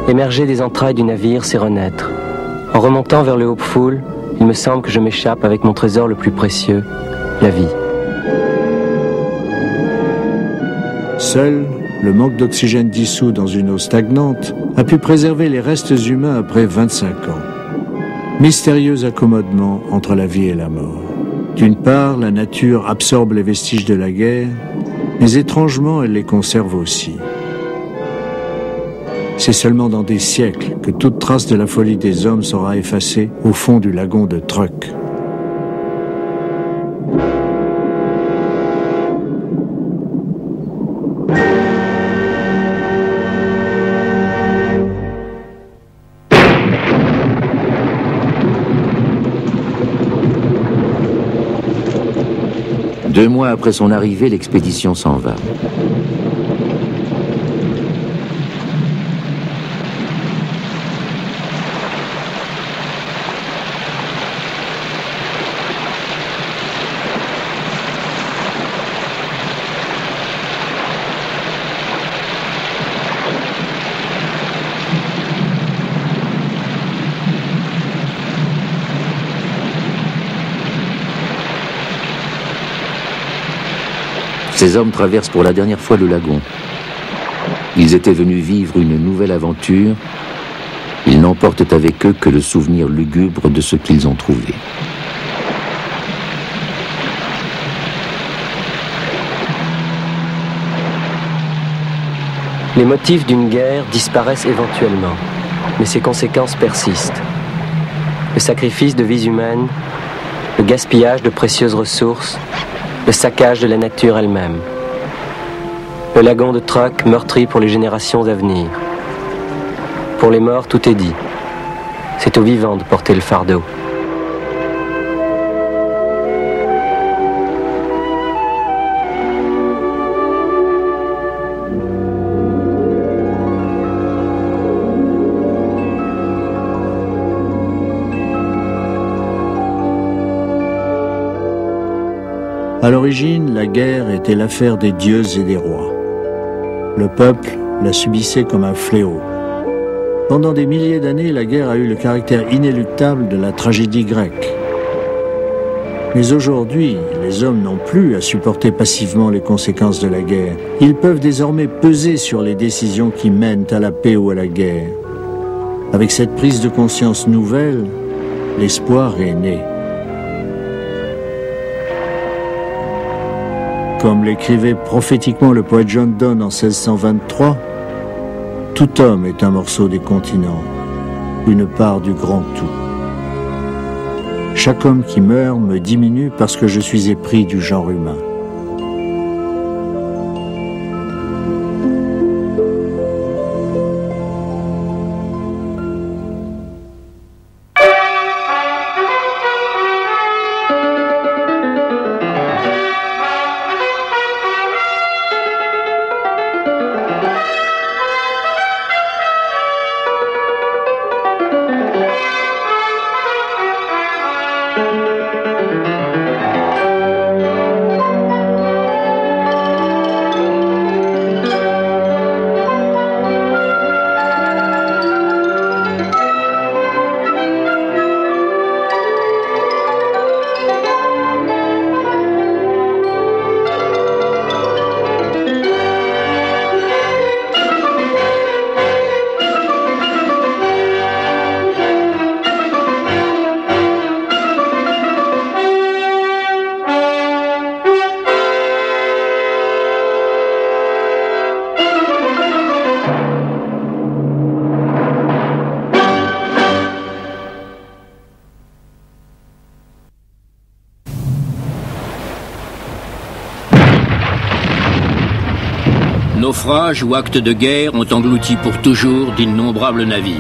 Émerger des entrailles du navire, c'est renaître. En remontant vers le Hopeful, il me semble que je m'échappe avec mon trésor le plus précieux, la vie. Seul, le manque d'oxygène dissous dans une eau stagnante a pu préserver les restes humains après 25 ans. Mystérieux accommodement entre la vie et la mort. D'une part, la nature absorbe les vestiges de la guerre, mais étrangement, elle les conserve aussi. C'est seulement dans des siècles que toute trace de la folie des hommes sera effacée au fond du lagon de Truk. Deux mois après son arrivée, l'expédition s'en va. Ces hommes traversent pour la dernière fois le lagon. Ils étaient venus vivre une nouvelle aventure. Ils n'emportent avec eux que le souvenir lugubre de ce qu'ils ont trouvé. Les motifs d'une guerre disparaissent éventuellement, mais ses conséquences persistent. Le sacrifice de vies humaines, le gaspillage de précieuses ressources, le saccage de la nature elle-même. Le lagon de Truk meurtri pour les générations à venir. Pour les morts, tout est dit. C'est aux vivants de porter le fardeau. À l'origine, la guerre était l'affaire des dieux et des rois. Le peuple la subissait comme un fléau. Pendant des milliers d'années, la guerre a eu le caractère inéluctable de la tragédie grecque. Mais aujourd'hui, les hommes n'ont plus à supporter passivement les conséquences de la guerre. Ils peuvent désormais peser sur les décisions qui mènent à la paix ou à la guerre. Avec cette prise de conscience nouvelle, l'espoir est né. Comme l'écrivait prophétiquement le poète John Donne en 1623, « Tout homme est un morceau des continents, une part du grand tout. Chaque homme qui meurt me diminue parce que je suis épris du genre humain. » Naufrages ou actes de guerre ont englouti pour toujours d'innombrables navires.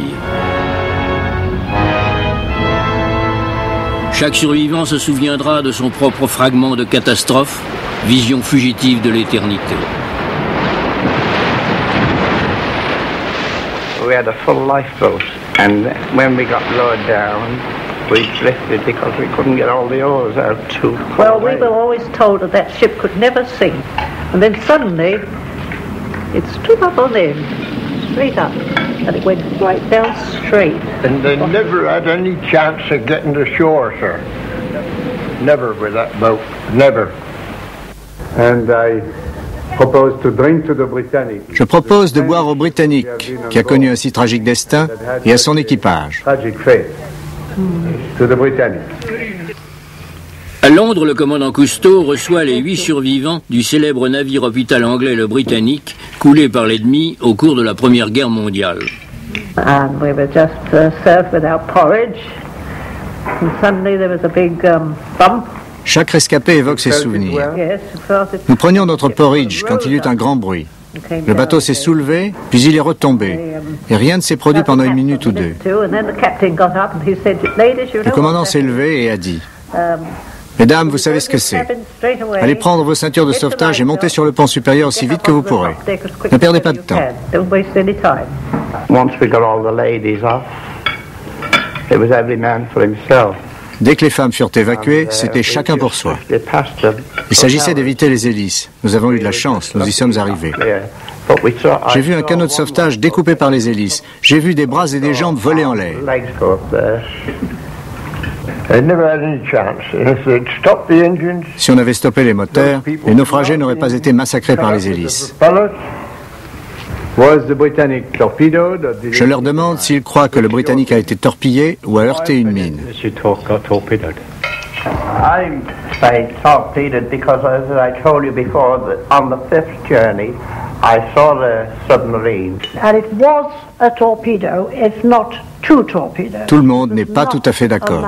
Chaque survivant se souviendra de son propre fragment de catastrophe, vision fugitive de l'éternité. We had a full lifeboat, and when we got lowered down, we drifted because we couldn't get all the oars out too. Well, we were always told that that ship could never sink, and then suddenly it stood up on end, straight up, and it went right down straight. And they never had any chance of getting to shore, sir. Never with that boat, never. And I propose to drink to the Britannic. Je propose de boire au Britannic, qui a connu un si tragique destin, et à son équipage. Tragic fate. To the Britannic. À Londres, le commandant Cousteau reçoit les 8 survivants du célèbre navire hôpital anglais le Britannic, coulé par l'ennemi au cours de la Première Guerre mondiale. And we were just served with our porridge, and suddenly there was a big bump. Chaque rescapé évoque ses souvenirs. Nous prenions notre porridge quand il y eut un grand bruit. Le bateau s'est soulevé, puis il est retombé. Et rien ne s'est produit pendant une minute ou deux. Le commandant s'est levé et a dit: Mesdames, vous savez ce que c'est. Allez prendre vos ceintures de sauvetage et montez sur le pont supérieur aussi vite que vous pourrez. Ne perdez pas de temps. Dès que les femmes furent évacuées, c'était chacun pour soi. Il s'agissait d'éviter les hélices. Nous avons eu de la chance, nous y sommes arrivés. J'ai vu un canot de sauvetage découpé par les hélices. J'ai vu des bras et des jambes voler en l'air. Si on avait stoppé les moteurs, les naufragés n'auraient pas été massacrés par les hélices. Je leur demande s'ils croient que le Britannique a été torpillé ou a heurté une mine. I say torpedoed because, as I told you before, on the fifth journey, I saw the submarine. And it was a torpedo, it's not two torpedoes. Tout le monde n'est pas tout à fait d'accord.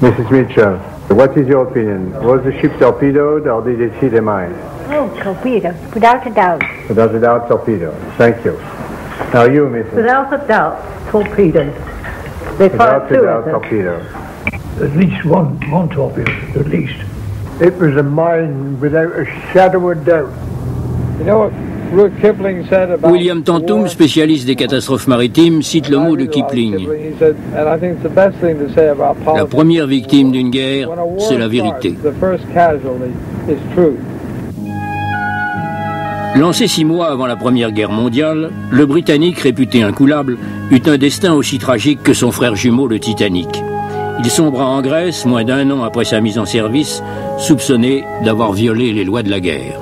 Mrs. Mitchell, what is your opinion? Was the ship torpedoed or did it hit a mine? Oh, torpedo, without a doubt. Without a doubt, torpedo. Thank you. Now you, Mrs. Without a doubt, torpedoes. They fired two of them. Torpedo. At least one torpedo, at least. It was a mine without a shadow of doubt. You know what Rudyard Kipling said about William Tantum, spécialiste des catastrophes maritimes, cite le mot de Kipling. La première victime d'une guerre, c'est la vérité. Lancé 6 mois avant la Première Guerre mondiale, le Britannique, réputé incoulable, eut un destin aussi tragique que son frère jumeau, le Titanic. Il sombra en Grèce moins d'1 an après sa mise en service, soupçonné d'avoir violé les lois de la guerre.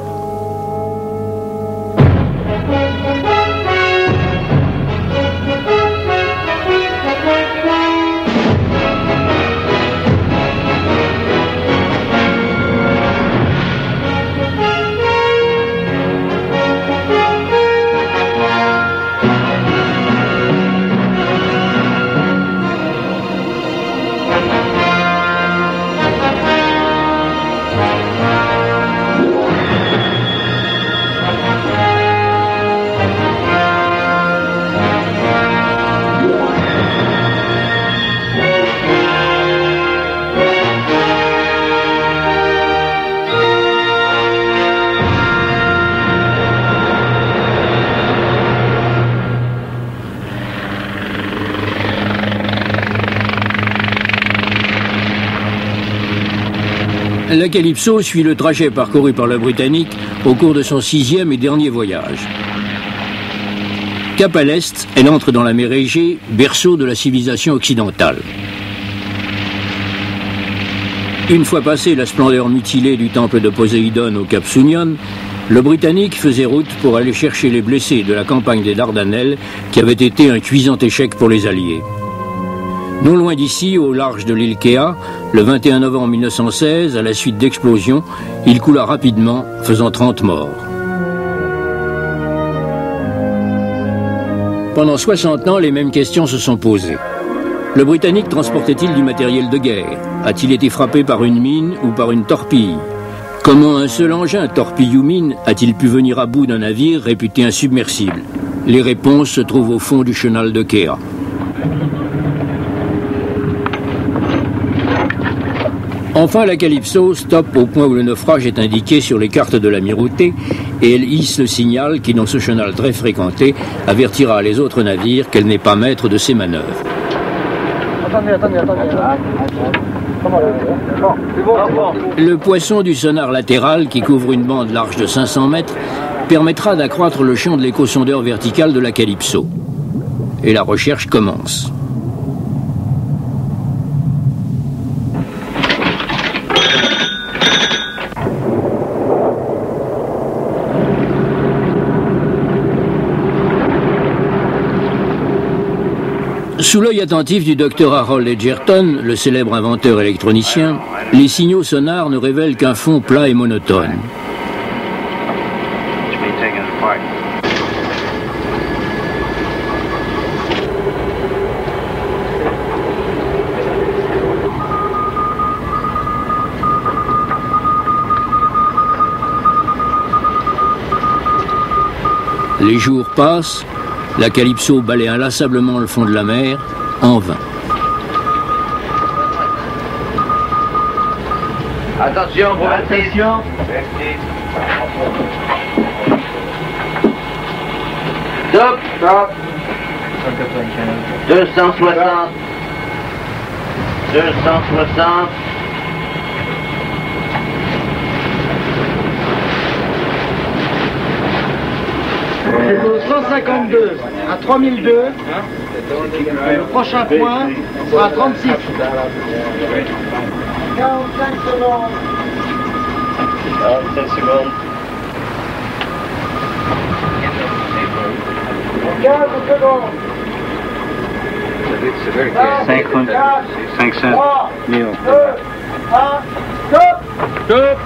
La Calypso suit le trajet parcouru par le Britannique au cours de son 6e et dernier voyage. Cap à l'est, elle entre dans la mer Égée, berceau de la civilisation occidentale. Une fois passé la splendeur mutilée du temple de Poséidon au Cap Sounion, le Britannique faisait route pour aller chercher les blessés de la campagne des Dardanelles qui avait été un cuisant échec pour les Alliés. Non loin d'ici, au large de l'île Kea, le 21 novembre 1916, à la suite d'explosions, il coula rapidement, faisant 30 morts. Pendant 60 ans, les mêmes questions se sont posées. Le Britannique transportait-il du matériel de guerre? A-t-il été frappé par une mine ou par une torpille? Comment un seul engin, torpille ou mine, a-t-il pu venir à bout d'un navire réputé insubmersible? Les réponses se trouvent au fond du chenal de Kea. Enfin, la Calypso stoppe au point où le naufrage est indiqué sur les cartes de l'amirauté et elle hisse le signal qui, dans ce chenal très fréquenté, avertira les autres navires qu'elle n'est pas maître de ses manœuvres. Le poisson du sonar latéral, qui couvre une bande large de 500 mètres, permettra d'accroître le champ de l'échosondeur vertical de la Calypso. Et la recherche commence. Sous l'œil attentif du docteur Harold Edgerton, le célèbre inventeur électronicien, les signaux sonars ne révèlent qu'un fond plat et monotone. Les jours passent. La Calypso balaie inlassablement le fond de la mer, en vain. Attention, pour attention. 260. 260. C'est au 152 à 3002. Le prochain point sera 36. 45 secondes. 45 secondes. 15 secondes. 500 000. 2, 1, stop. Stop.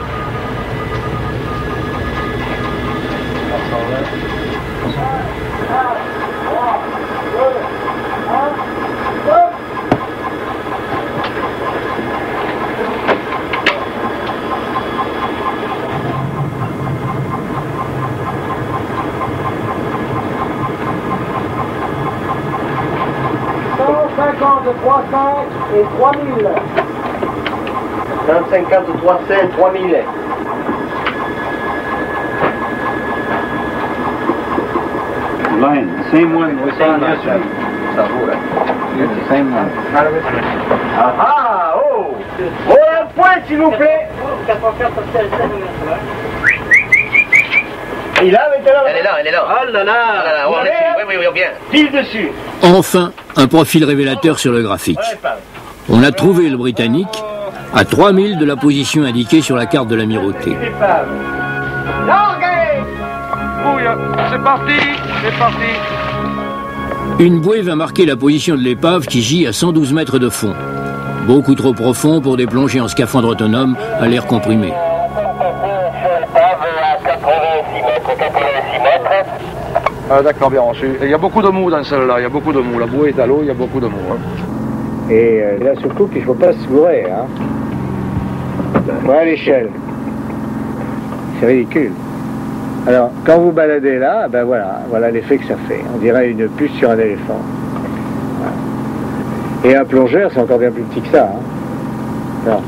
De 300 et 3000. 150, 300, 3000. Line, same one, same last one. The same one. Ah, oh! Oh, un point, s'il vous plaît! Il a maintenant. Elle est là. Oh là là! Oui, bien. Pile dessus. Enfin, un profil révélateur sur le graphique. On a trouvé le Britannique à 3000 de la position indiquée sur la carte de l'amirauté. C'est parti. Une bouée va marquer la position de l'épave qui gît à 112 mètres de fond. Beaucoup trop profond pour des plongées en scaphandre autonome à l'air comprimé. Ah, d'accord, bien reçu. Il y a beaucoup de mou dans celle-là, il y a beaucoup de mou. La bouée est à l'eau, il y a beaucoup de mou. Hein. Et là, surtout qu'il ne faut pas se gourer. Hein. Voilà l'échelle. C'est ridicule. Alors, quand vous baladez là, ben voilà l'effet que ça fait. On dirait une puce sur un éléphant. Voilà. Et un plongeur, c'est encore bien plus petit que ça. Hein. Non,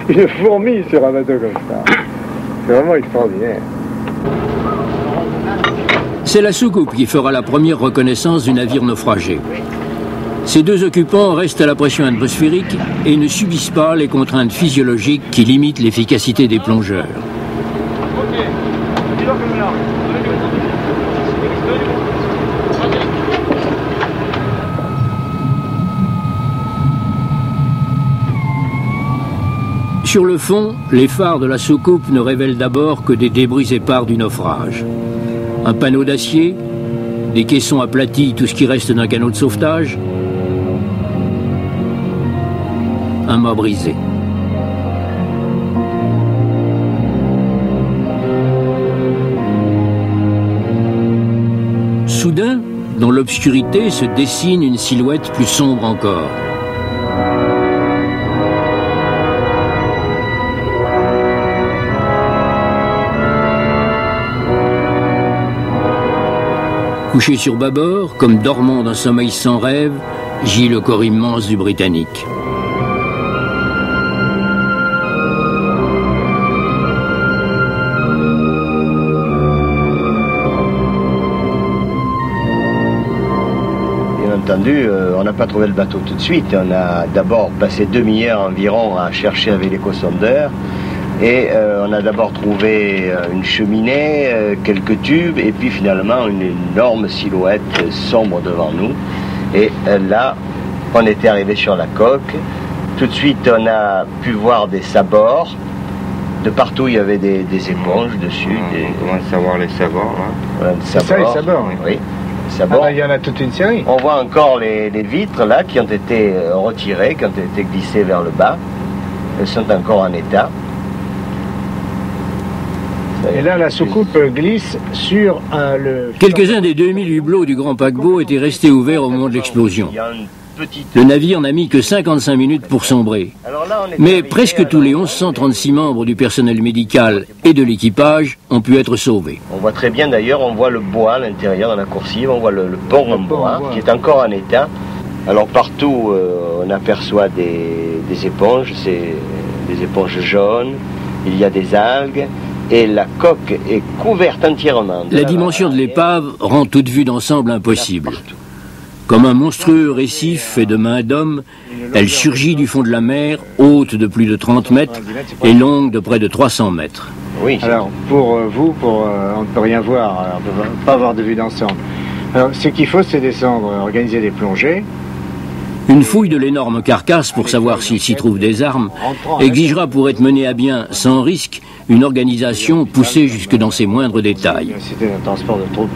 une fourmi sur un bateau comme ça. C'est vraiment extraordinaire. C'est la soucoupe qui fera la première reconnaissance du navire naufragé. Ces deux occupants restent à la pression atmosphérique et ne subissent pas les contraintes physiologiques qui limitent l'efficacité des plongeurs. Sur le fond, les phares de la soucoupe ne révèlent d'abord que des débris épars du naufrage. Un panneau d'acier, des caissons aplatis, tout ce qui reste d'un canot de sauvetage, un mât brisé. Soudain, dans l'obscurité se dessine une silhouette plus sombre encore. Couché sur bâbord, comme dormant d'un sommeil sans rêve, gît le corps immense du Britannique. Bien entendu, on n'a pas trouvé le bateau tout de suite. On a d'abord passé demi-heure environ à chercher avec l'échosondeur. Et on a d'abord trouvé une cheminée, quelques tubes, et puis finalement une énorme silhouette sombre devant nous. Et là, on était arrivé sur la coque. Tout de suite, on a pu voir des sabords. De partout, il y avait des éponges dessus. On commence à voir les sabords, là. Voilà, des sabords. C'est ça, les sabords, oui. Sabords. Il y en a toute une série. On voit encore les vitres, là, qui ont été retirées, qui ont été glissées vers le bas. Elles sont encore en état. Et là, la soucoupe glisse sur le... Quelques-uns des 2000 hublots du grand paquebot étaient restés ouverts au moment de l'explosion. Le navire n'a mis que 55 minutes pour sombrer. Mais presque tous les 1136 membres du personnel médical et de l'équipage ont pu être sauvés. On voit très bien d'ailleurs, on voit le bois à l'intérieur dans la coursive, on voit le pont en bois qui est encore en état. Alors partout, on aperçoit des éponges, c'est des éponges jaunes, il y a des algues. Et la coque est couverte entièrement. La dimension de l'épave rend toute vue d'ensemble impossible. Comme un monstrueux récif fait de mains d'homme, elle surgit du fond de la mer, haute de plus de 30 mètres et longue de près de 300 mètres. Oui. Alors, pour vous, on ne peut rien voir, on ne peut pas avoir de vue d'ensemble. Alors, ce qu'il faut, c'est descendre, organiser des plongées. Une fouille de l'énorme carcasse pour savoir s'il s'y trouve des armes exigera pour être menée à bien sans risque une organisation poussée jusque dans ses moindres détails. C'était un transport de troupes.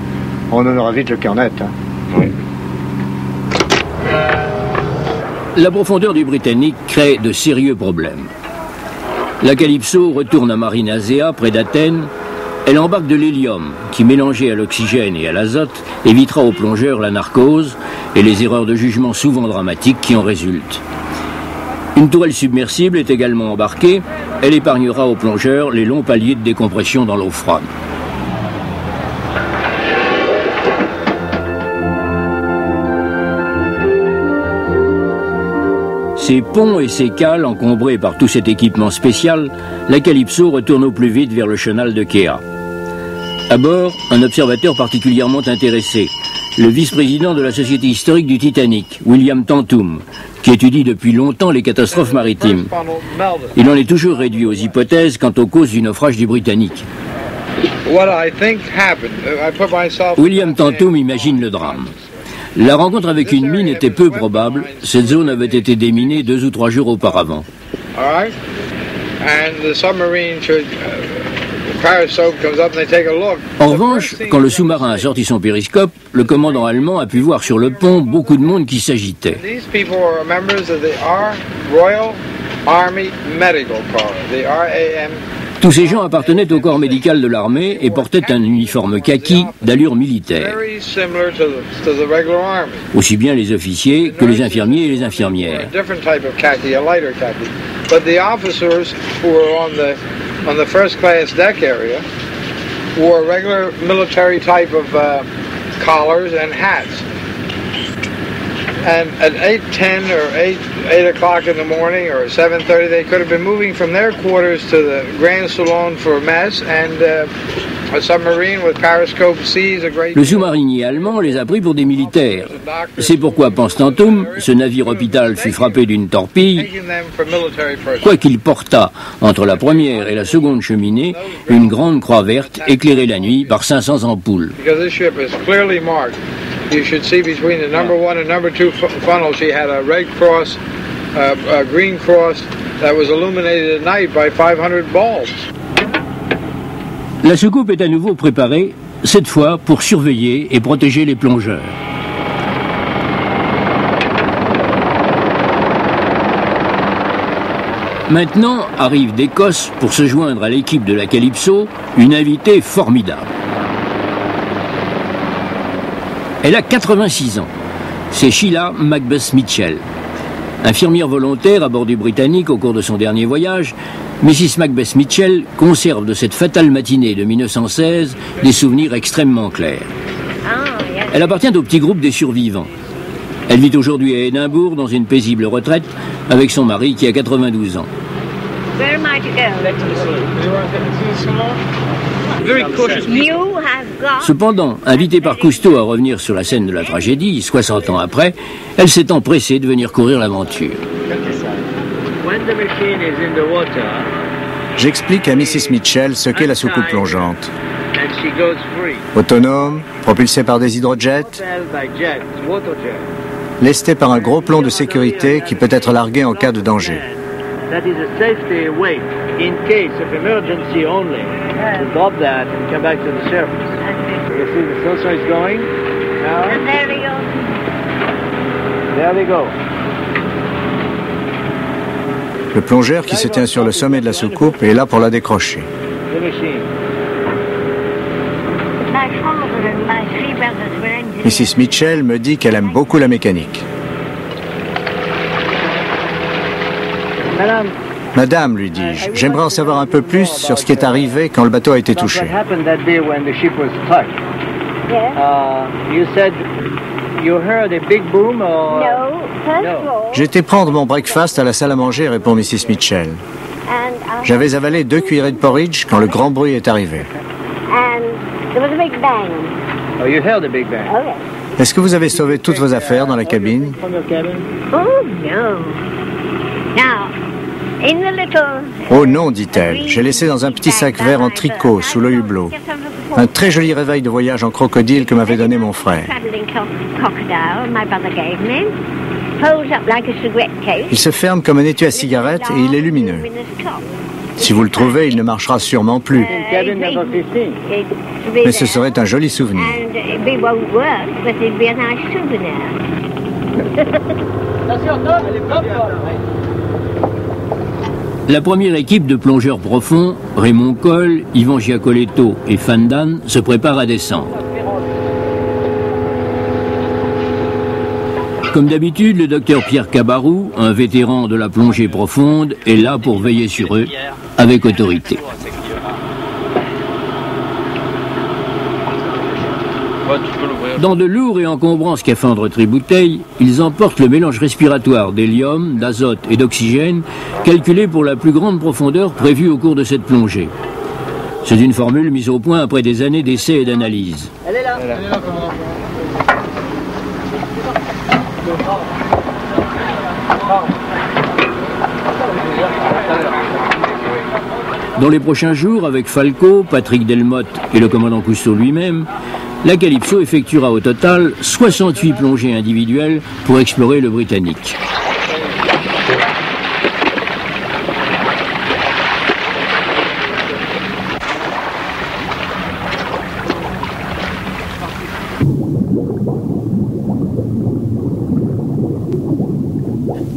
On en aura vite le cœur net. Hein. Oui. La profondeur du Britannique crée de sérieux problèmes. La Calypso retourne à Marinazea, près d'Athènes. Elle embarque de l'hélium, qui, mélangé à l'oxygène et à l'azote, évitera aux plongeurs la narcose et les erreurs de jugement souvent dramatiques qui en résultent. Une tourelle submersible est également embarquée. Elle épargnera aux plongeurs les longs paliers de décompression dans l'eau froide. Ces ponts et ces cales encombrés par tout cet équipement spécial, la Calypso retourne au plus vite vers le chenal de Kea. À bord, un observateur particulièrement intéressé, le vice-président de la Société historique du Titanic, William Tantoum, qui étudie depuis longtemps les catastrophes maritimes. Il en est toujours réduit aux hypothèses quant aux causes du naufrage du Britannique. William Tantoum imagine le drame. La rencontre avec une mine était peu probable. Cette zone avait été déminée 2 ou 3 jours auparavant. En revanche, quand le sous-marin a sorti son périscope, le commandant allemand a pu voir sur le pont beaucoup de monde qui s'agitait. Tous ces gens appartenaient au corps médical de l'armée et portaient un uniforme kaki d'allure militaire. Aussi bien les officiers que les infirmiers et les infirmières. On the first class deck area wore regular military type of collars and hats. And at 8:10 or 8 o'clock in the morning or 7:30, they could have been moving from their quarters to the Grand Salon for mess, and a submarine with periscope sees a great... Le sous-marinier allemand les a pris pour des militaires. C'est pourquoi, pense Tantoum, ce navire hôpital fut frappé d'une torpille, quoiqu'il portât, entre la première et la seconde cheminée, une grande croix verte éclairée la nuit par 500 ampoules. You should see between the number 1 and number 2 funnel, she had a red cross, a green cross that was illuminated at night by 500 bulbs. La soucoupe est à nouveau préparée, cette fois pour surveiller et protéger les plongeurs. Maintenant arrive d'Écosse pour se joindre à l'équipe de la Calypso, une invitée formidable. Elle a 86 ans. C'est Sheila Macbeth Mitchell. Infirmière volontaire à bord du Britannique au cours de son dernier voyage, Mrs. Macbeth Mitchell conserve de cette fatale matinée de 1916 des souvenirs extrêmement clairs. Elle appartient au petit groupe des survivants. Elle vit aujourd'hui à Édimbourg dans une paisible retraite avec son mari qui a 92 ans. Where am I to go? Cependant, invitée par Cousteau à revenir sur la scène de la tragédie, 60 ans après, elle s'est empressée de venir courir l'aventure. J'explique à Mrs. Mitchell ce qu'est la soucoupe plongeante. Autonome, propulsée par des hydrojets, lestée par un gros plomb de sécurité qui peut être largué en cas de danger. That is a safety weight in case of emergency only. To drop that and come back to the surface. You see the saucer is going. Now. And there we go. There we go. Le plongeur qui se tient sur le sommet de la soucoupe est là pour la décrocher. The machine. Mrs. Mitchell me dit qu'elle aime beaucoup la mécanique. Madame, lui dis-je, j'aimerais en savoir un peu plus sur ce qui est arrivé quand le bateau a été touché. J'ai été prendre mon breakfast à la salle à manger, répond Mrs. Mitchell. J'avais avalé 2 cuillerées de porridge quand le grand bruit est arrivé. Est-ce que vous avez sauvé toutes vos affaires dans la cabine? Oh non, dit-elle. J'ai laissé dans un petit sac vert en tricot sous le hublot. Un très joli réveil de voyage en crocodile que m'avait donné mon frère. Il se ferme comme un étui à cigarette et il est lumineux. Si vous le trouvez, il ne marchera sûrement plus. Mais ce serait un joli souvenir. La première équipe de plongeurs profonds, Raymond Coll, Ivan Giacoletto et Fandan, se prépare à descendre. Comme d'habitude, le docteur Pierre Cabarou, un vétéran de la plongée profonde, est là pour veiller sur eux avec autorité. Dans de lourds et encombrants scaphandres tribouteilles, ils emportent le mélange respiratoire d'hélium, d'azote et d'oxygène, calculé pour la plus grande profondeur prévue au cours de cette plongée. C'est une formule mise au point après des années d'essais et d'analyses. Elle est là. Elle est là. Dans les prochains jours, avec Falco, Patrick Delmotte et le commandant Cousteau lui-même, la Calypso effectuera au total 68 plongées individuelles pour explorer le Britannique.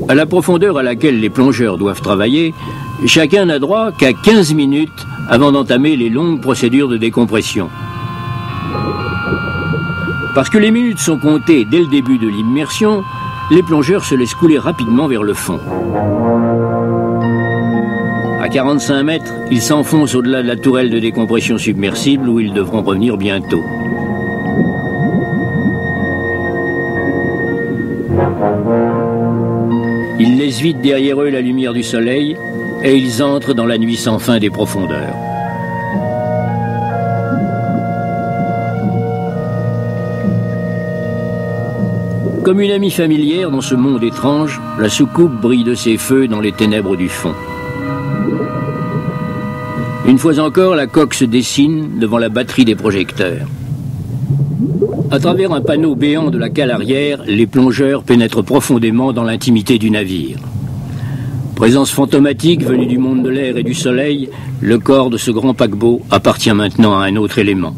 À la profondeur à laquelle les plongeurs doivent travailler, chacun n'a droit qu'à 15 minutes avant d'entamer les longues procédures de décompression. Parce que les minutes sont comptées dès le début de l'immersion, les plongeurs se laissent couler rapidement vers le fond. À 45 mètres, ils s'enfoncent au-delà de la tourelle de décompression submersible où ils devront revenir bientôt. Ils laissent vite derrière eux la lumière du soleil et ils entrent dans la nuit sans fin des profondeurs. Comme une amie familière dans ce monde étrange, la soucoupe brille de ses feux dans les ténèbres du fond. Une fois encore, la coque se dessine devant la batterie des projecteurs. À travers un panneau béant de la cale arrière, les plongeurs pénètrent profondément dans l'intimité du navire. Présence fantomatique venue du monde de l'air et du soleil, le corps de ce grand paquebot appartient maintenant à un autre élément.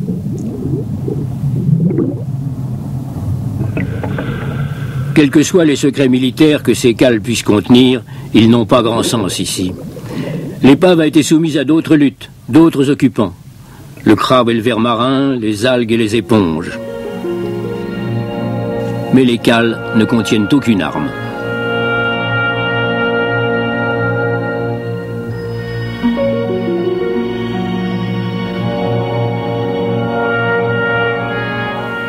Quels que soient les secrets militaires que ces cales puissent contenir, ils n'ont pas grand sens ici. L'épave a été soumise à d'autres luttes, d'autres occupants. Le crabe et le ver marin, les algues et les éponges. Mais les cales ne contiennent aucune arme.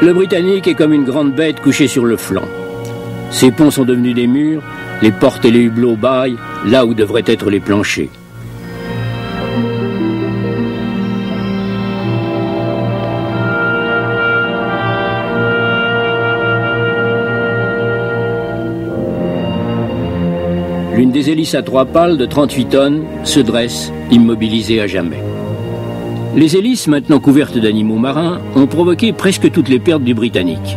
Le Britannique est comme une grande bête couchée sur le flanc. Ses ponts sont devenus des murs, les portes et les hublots bâillent là où devraient être les planchers. L'une des hélices à 3 pales de 38 tonnes se dresse, immobilisée à jamais. Les hélices, maintenant couvertes d'animaux marins, ont provoqué presque toutes les pertes du Britannique.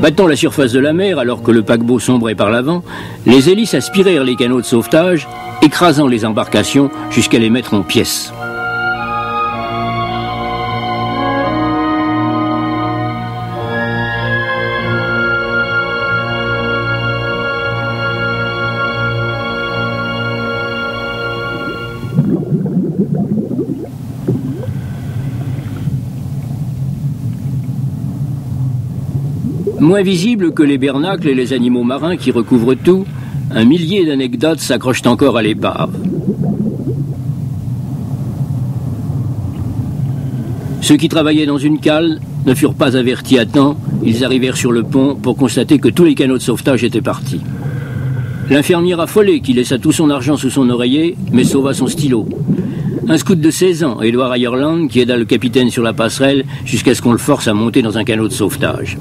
Battant la surface de la mer alors que le paquebot sombrait par l'avant, les hélices aspirèrent les canots de sauvetage, écrasant les embarcations jusqu'à les mettre en pièces. Moins visibles que les bernacles et les animaux marins qui recouvrent tout, un millier d'anecdotes s'accrochent encore à l'épave. Ceux qui travaillaient dans une cale ne furent pas avertis à temps, ils arrivèrent sur le pont pour constater que tous les canots de sauvetage étaient partis. L'infirmière affolée qui laissa tout son argent sous son oreiller, mais sauva son stylo. Un scout de 16 ans, Edward Ireland, qui aida le capitaine sur la passerelle jusqu'à ce qu'on le force à monter dans un canot de sauvetage.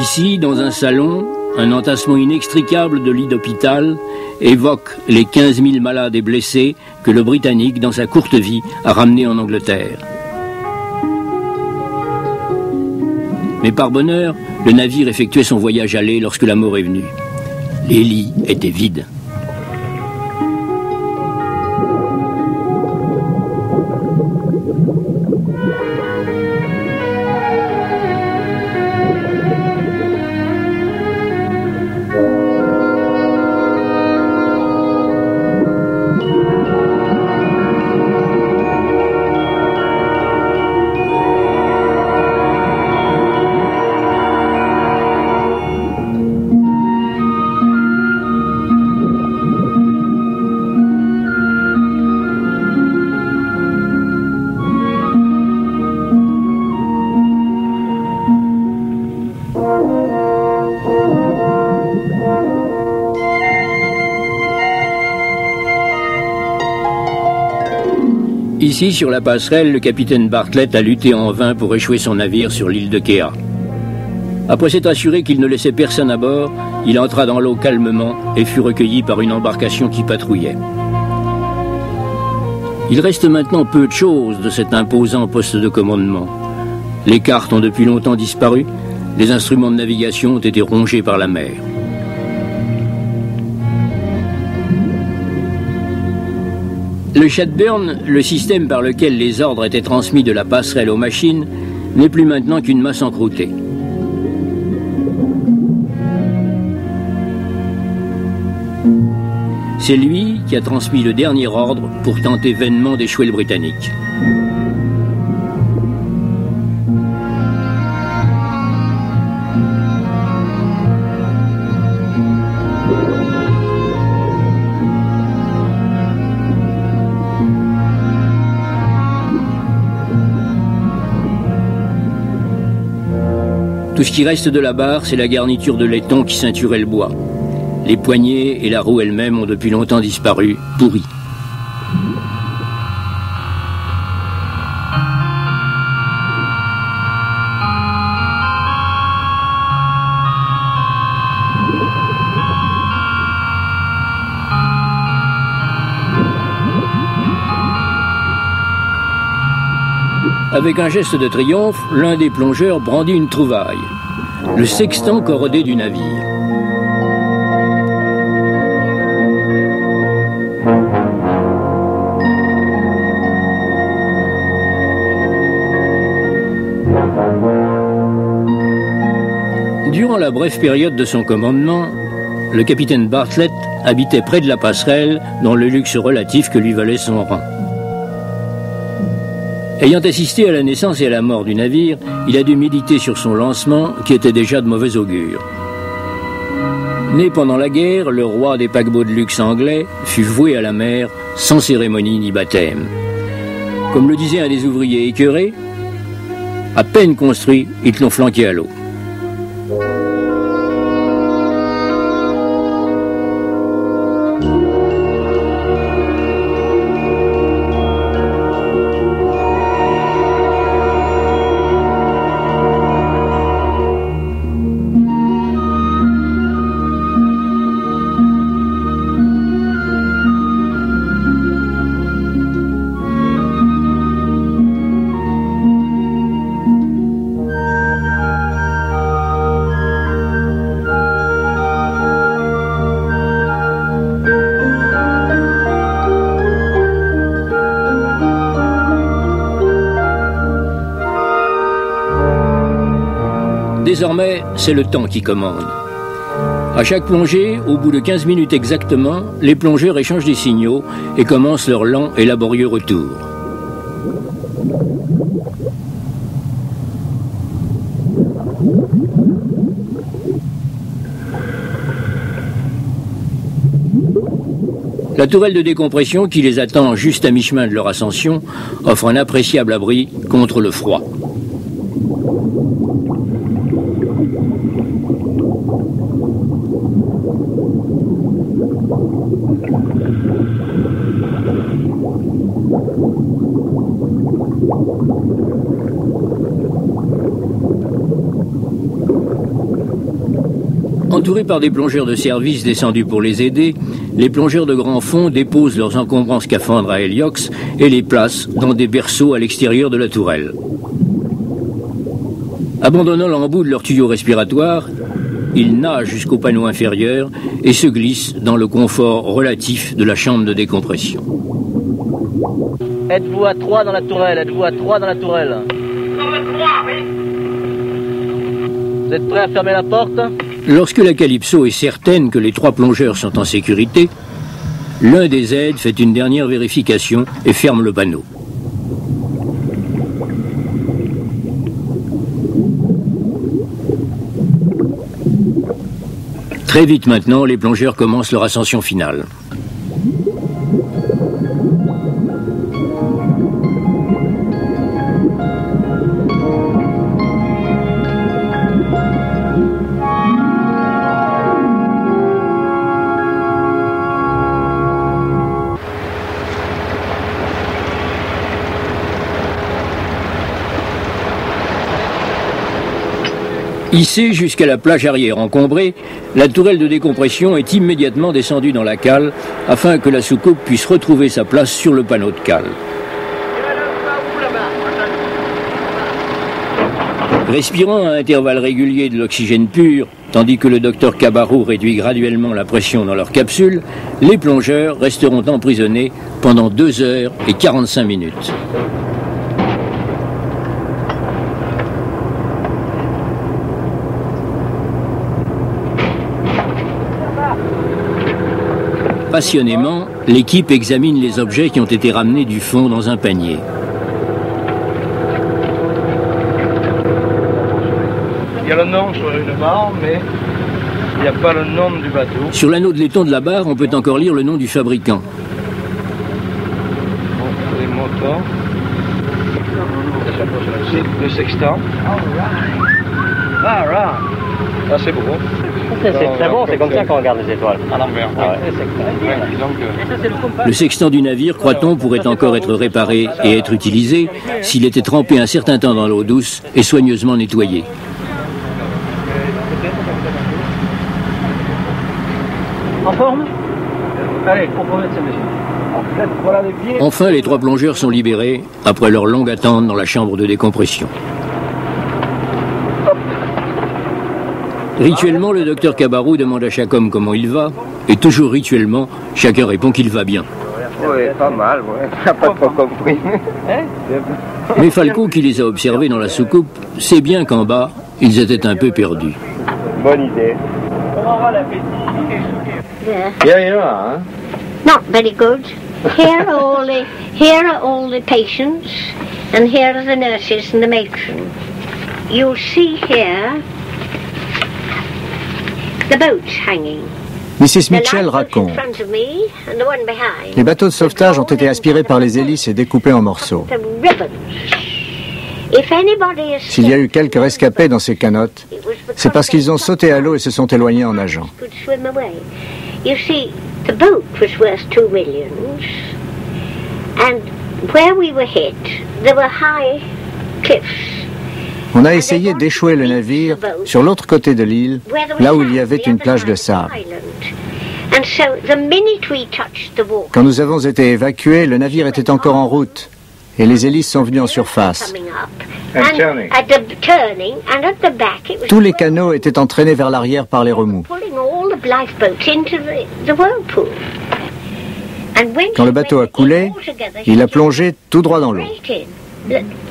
Ici, dans un salon, un entassement inextricable de lits d'hôpital, évoque les 15 000 malades et blessés que le Britannique, dans sa courte vie, a ramenés en Angleterre. Mais par bonheur, le navire effectuait son voyage aller lorsque la mort est venue. Les lits étaient vides. Ici, sur la passerelle, le capitaine Bartlett a lutté en vain pour échouer son navire sur l'île de Kea. Après s'être assuré qu'il ne laissait personne à bord, il entra dans l'eau calmement et fut recueilli par une embarcation qui patrouillait. Il reste maintenant peu de choses de cet imposant poste de commandement. Les cartes ont depuis longtemps disparu, les instruments de navigation ont été rongés par la mer. Le Shatburn, le système par lequel les ordres étaient transmis de la passerelle aux machines, n'est plus maintenant qu'une masse encroûtée. C'est lui qui a transmis le dernier ordre pour tenter vainement d'échouer le Britannique. Tout ce qui reste de la barre, c'est la garniture de laiton qui ceinturait le bois. Les poignées et la roue elle-même ont depuis longtemps disparu, pourries. Avec un geste de triomphe, l'un des plongeurs brandit une trouvaille, le sextant corrodé du navire. Durant la brève période de son commandement, le capitaine Bartlett habitait près de la passerelle dans le luxe relatif que lui valait son rang. Ayant assisté à la naissance et à la mort du navire, il a dû méditer sur son lancement, qui était déjà de mauvais augure. Né pendant la guerre, le roi des paquebots de luxe anglais fut voué à la mer, sans cérémonie ni baptême. Comme le disait un des ouvriers écœurés, à peine construit, ils te l'ont flanqué à l'eau. Désormais, c'est le temps qui commande. À chaque plongée, au bout de 15 minutes exactement, les plongeurs échangent des signaux et commencent leur lent et laborieux retour. La tourelle de décompression qui les attend juste à mi-chemin de leur ascension offre un appréciable abri contre le froid. En Entourés par des plongeurs de service descendus pour les aider, les plongeurs de grand fond déposent leurs encombrants scaphandres à Heliox et les placent dans des berceaux à l'extérieur de la tourelle. Abandonnant l'embout de leur tuyau respiratoire, ils nagent jusqu'au panneau inférieur et se glissent dans le confort relatif de la chambre de décompression. Êtes-vous à 3 dans la tourelle? Êtes-vous à 3 dans la tourelle? Vous êtes prêts à fermer la porte? Lorsque la Calypso est certaine que les 3 plongeurs sont en sécurité, l'un des aides fait une dernière vérification et ferme le panneau. Très vite maintenant, les plongeurs commencent leur ascension finale. Hissée jusqu'à la plage arrière encombrée, la tourelle de décompression est immédiatement descendue dans la cale afin que la soucoupe puisse retrouver sa place sur le panneau de cale. Respirant à intervalles réguliers de l'oxygène pur, tandis que le docteur Cabarrou réduit graduellement la pression dans leur capsule, les plongeurs resteront emprisonnés pendant 2 heures et 45 minutes. Passionnément, l'équipe examine les objets qui ont été ramenés du fond dans un panier. Il y a le nom sur une barre, mais il n'y a pas le nom du bateau. Sur l'anneau de laiton de la barre, on peut encore lire le nom du fabricant. Les moteurs. Le sextant. Ah, c'est beau. C'est très bon, c'est comme ça qu'on regarde les étoiles. À l'envers. Ah ouais. Le sextant du navire, croit-on, pourrait encore être réparé et être utilisé s'il était trempé un certain temps dans l'eau douce et soigneusement nettoyé. En forme? Allez, on peut mettre ça, monsieur. Enfin, les 3 plongeurs sont libérés après leur longue attente dans la chambre de décompression. Rituellement, le docteur Cabarrou demande à chaque homme comment il va, et toujours rituellement, chacun répond qu'il va bien. Oui, pas mal, ouais. T'as pas trop compris. Mais Falco, qui les a observés dans la soucoupe, sait bien qu'en bas, ils étaient un peu perdus. Bonne idée. Yeah, you are, huh? Not very good. Here are all the patients, and here are the nurses and the matron. You'll see here the boats hanging. Mrs. Mitchell raconte. Les bateaux de sauvetage ont été aspirés par les hélices et découpés en morceaux. S'il y a eu quelques rescapés dans ces canottes, c'est parce qu'ils ont sauté à l'eau et se sont éloignés en nageant. On a essayé d'échouer le navire sur l'autre côté de l'île, là où il y avait une plage de sable. Quand nous avons été évacués, le navire était encore en route et les hélices sont venues en surface. Tous les canots étaient entraînés vers l'arrière par les remous. Quand le bateau a coulé, il a plongé tout droit dans l'eau.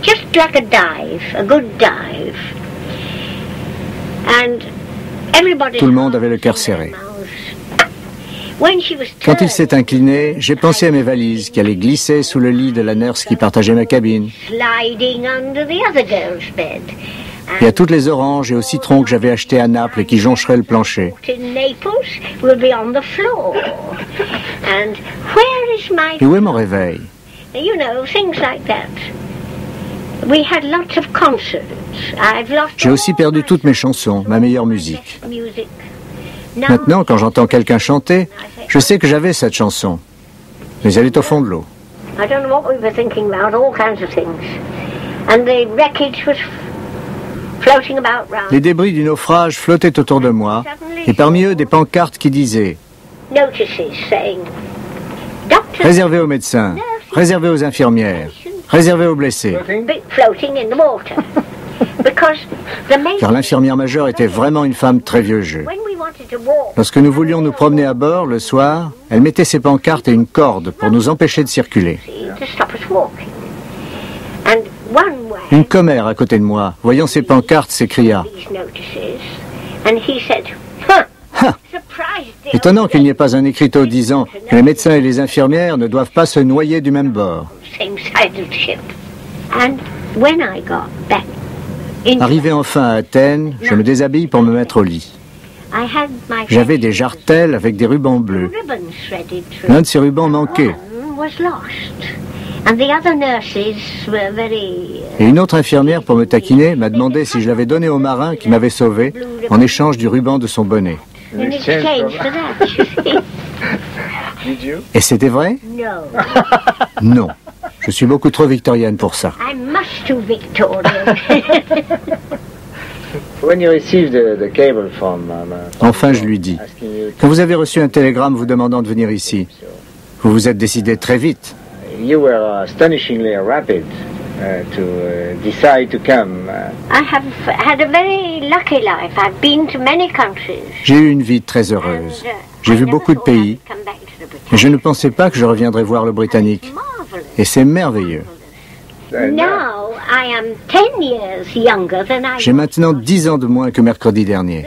Just like a dive, a good dive. And everybody. Tout le monde avait le cœur serré. Quand il s'est incliné, j'ai pensé à mes valises qui allaient glisser sous le lit de la nurse qui partageait ma cabine. Et à toutes les oranges et aux citrons que j'avais achetés à Naples et qui joncheraient le plancher. Et où est mon réveil? J'ai aussi perdu toutes mes chansons, ma meilleure musique. Maintenant, quand j'entends quelqu'un chanter, je sais que j'avais cette chanson, mais elle est au fond de l'eau. Les débris du naufrage flottaient autour de moi, et parmi eux des pancartes qui disaient « Réservé aux médecins, réservé aux infirmières, réservé aux blessés ». Car l'infirmière majeure était vraiment une femme très vieux jeu. Lorsque nous voulions nous promener à bord le soir, elle mettait ses pancartes et une corde pour nous empêcher de circuler. Une commère à côté de moi, voyant ces pancartes, s'écria « Ha ! Étonnant qu'il n'y ait pas un écriteau disant que les médecins et les infirmières ne doivent pas se noyer du même bord. » Arrivé enfin à Athènes, je me déshabille pour me mettre au lit. J'avais des jartelles avec des rubans bleus. L'un de ces rubans manquait. Et une autre infirmière, pour me taquiner, m'a demandé si je l'avais donné au marin qui m'avait sauvé en échange du ruban de son bonnet. Et c'était vrai? Non. Je suis beaucoup trop victorienne pour ça. Enfin, je lui dis, quand vous avez reçu un télégramme vous demandant de venir ici, vous vous êtes décidé très vite. J'ai eu une vie très heureuse. J'ai vu beaucoup de pays. Et je ne pensais pas que je reviendrais voir le Britannique. Et c'est merveilleux. J'ai maintenant 10 ans de moins que mercredi dernier.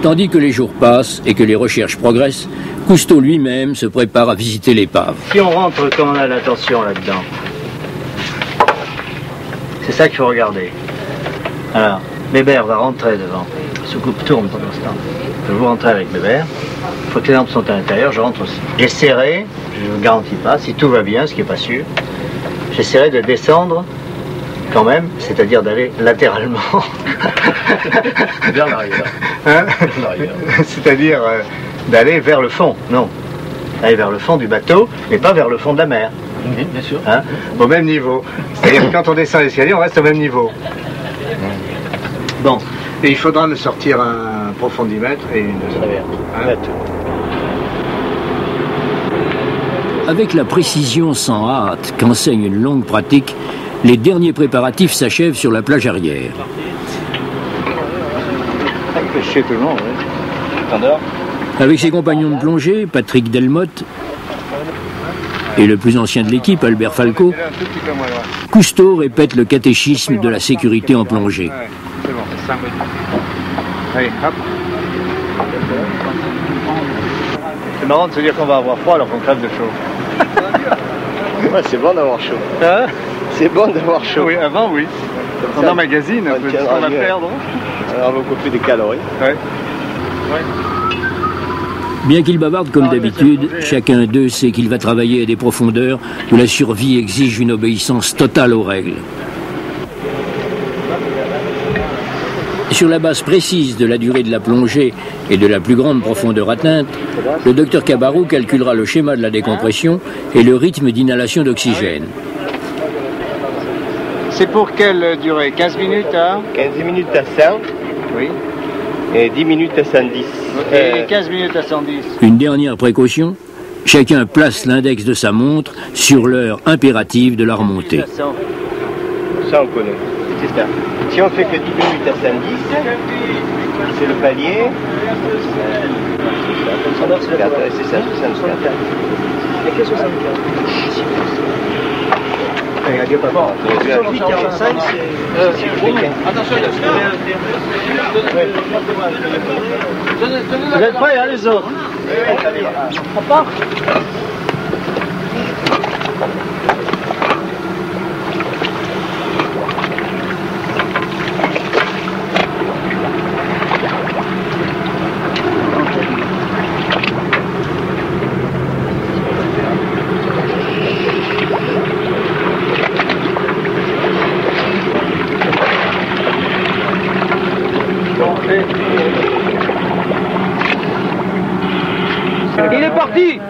Tandis que les jours passent et que les recherches progressent, Cousteau lui-même se prépare à visiter l'épave. Si on rentre quand on a l'attention là-dedans, c'est ça qu'il faut regarder. Alors, Bébert va rentrer devant. La soucoupe tourne pendant ce temps. Je vous rentrer avec Bébert. Il faut que les lampes sont à l'intérieur, je rentre aussi. J'essaierai, je ne vous garantis pas, si tout va bien, ce qui n'est pas sûr, j'essaierai de descendre quand même, c'est-à-dire d'aller latéralement. Vers l'arrière. Hein? C'est-à-dire d'aller vers le fond, non. Aller vers le fond du bateau, mais pas vers le fond de la mer. Oui, bien sûr. Hein? Au même niveau. C'est-à-dire que quand on descend l'escalier, on reste au même niveau. Bon. Et il faudra me sortir un profondimètre et une... Avec la précision sans hâte qu'enseigne une longue pratique, les derniers préparatifs s'achèvent sur la plage arrière. Avec ses compagnons de plongée, Patrick Delmotte et le plus ancien de l'équipe, Albert Falco, Cousteau répète le catéchisme de la sécurité en plongée. Allez, hop. C'est marrant de se dire qu'on va avoir froid alors qu'on crève de chaud. Ouais, c'est bon d'avoir chaud. Hein? C'est bon d'avoir chaud. Oui, avant, oui. On emmagasine un peu de ce qu'on va perdre. Alors, on va couper des calories. Ouais. Bien qu'il bavarde comme d'habitude, chacun d'eux sait qu'il va travailler à des profondeurs où la survie exige une obéissance totale aux règles. Sur la base précise de la durée de la plongée et de la plus grande profondeur atteinte, le docteur Cabarrou calculera le schéma de la décompression et le rythme d'inhalation d'oxygène. C'est pour quelle durée? 15 minutes à 15 minutes à 100. Oui. Et 10 minutes à 110. Et 15 minutes à 110. Une dernière précaution, chacun place l'index de sa montre sur l'heure impérative de la remontée. Ça, on connaît. C'est ça. Si on fait que 10 minutes à 110, c'est le palier. C'est ça, 64. Il n'y a que 64. Vous êtes prêts, hein, les autres? Il est parti.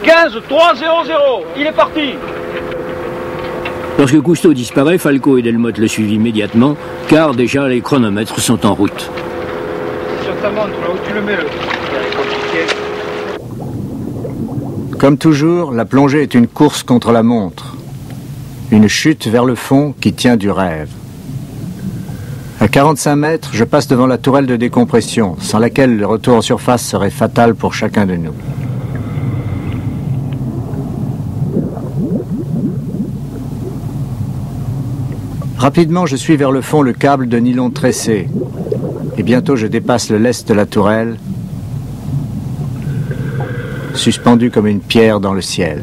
15 3 0 0. Il est parti. Lorsque Cousteau disparaît, Falco et Delmotte le suivent immédiatement, car déjà les chronomètres sont en route. Sur ta montre, là où tu le mets, Comme toujours, la plongée est une course contre la montre. Une chute vers le fond qui tient du rêve. À 45 mètres, je passe devant la tourelle de décompression, sans laquelle le retour en surface serait fatal pour chacun de nous. Rapidement, je suis vers le fond le câble de nylon tressé. Et bientôt, je dépasse le lest de la tourelle, suspendu comme une pierre dans le ciel.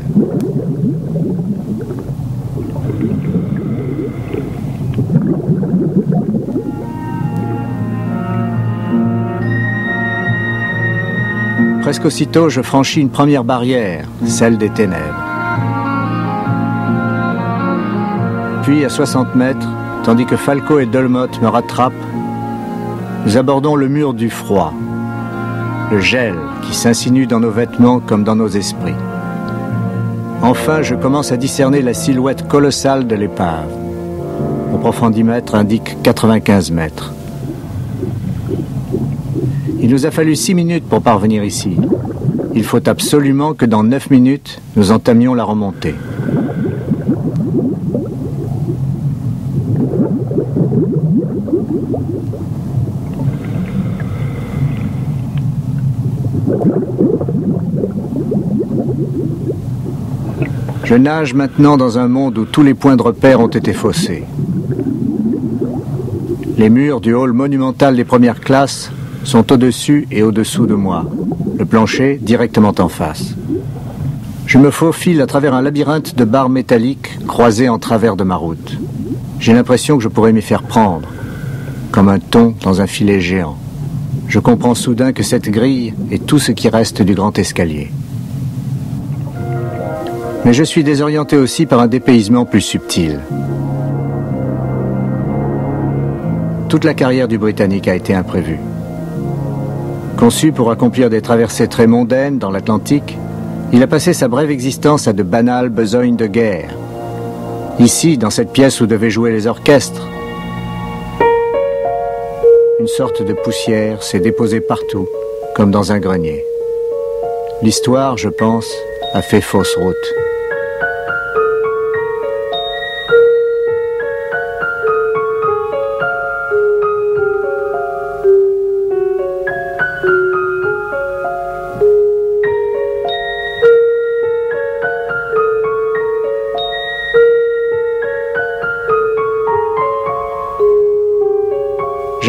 Presque aussitôt, je franchis une première barrière, celle des ténèbres. Puis, à 60 mètres, tandis que Falco et Delmotte me rattrapent, nous abordons le mur du froid, le gel qui s'insinue dans nos vêtements comme dans nos esprits. Enfin, je commence à discerner la silhouette colossale de l'épave. Mon profondimètre indique 95 mètres. Il nous a fallu 6 minutes pour parvenir ici. Il faut absolument que dans 9 minutes, nous entamions la remontée. Je nage maintenant dans un monde où tous les points de repère ont été faussés. Les murs du hall monumental des premières classes sont au-dessus et au-dessous de moi, le plancher directement en face. Je me faufile à travers un labyrinthe de barres métalliques croisées en travers de ma route. J'ai l'impression que je pourrais m'y faire prendre, comme un thon dans un filet géant. Je comprends soudain que cette grille est tout ce qui reste du grand escalier. Mais je suis désorienté aussi par un dépaysement plus subtil. Toute la carrière du Britannique a été imprévue. Conçu pour accomplir des traversées très mondaines dans l'Atlantique, il a passé sa brève existence à de banales besognes de guerre. Ici, dans cette pièce où devaient jouer les orchestres, une sorte de poussière s'est déposée partout, comme dans un grenier. L'histoire, je pense, a fait fausse route.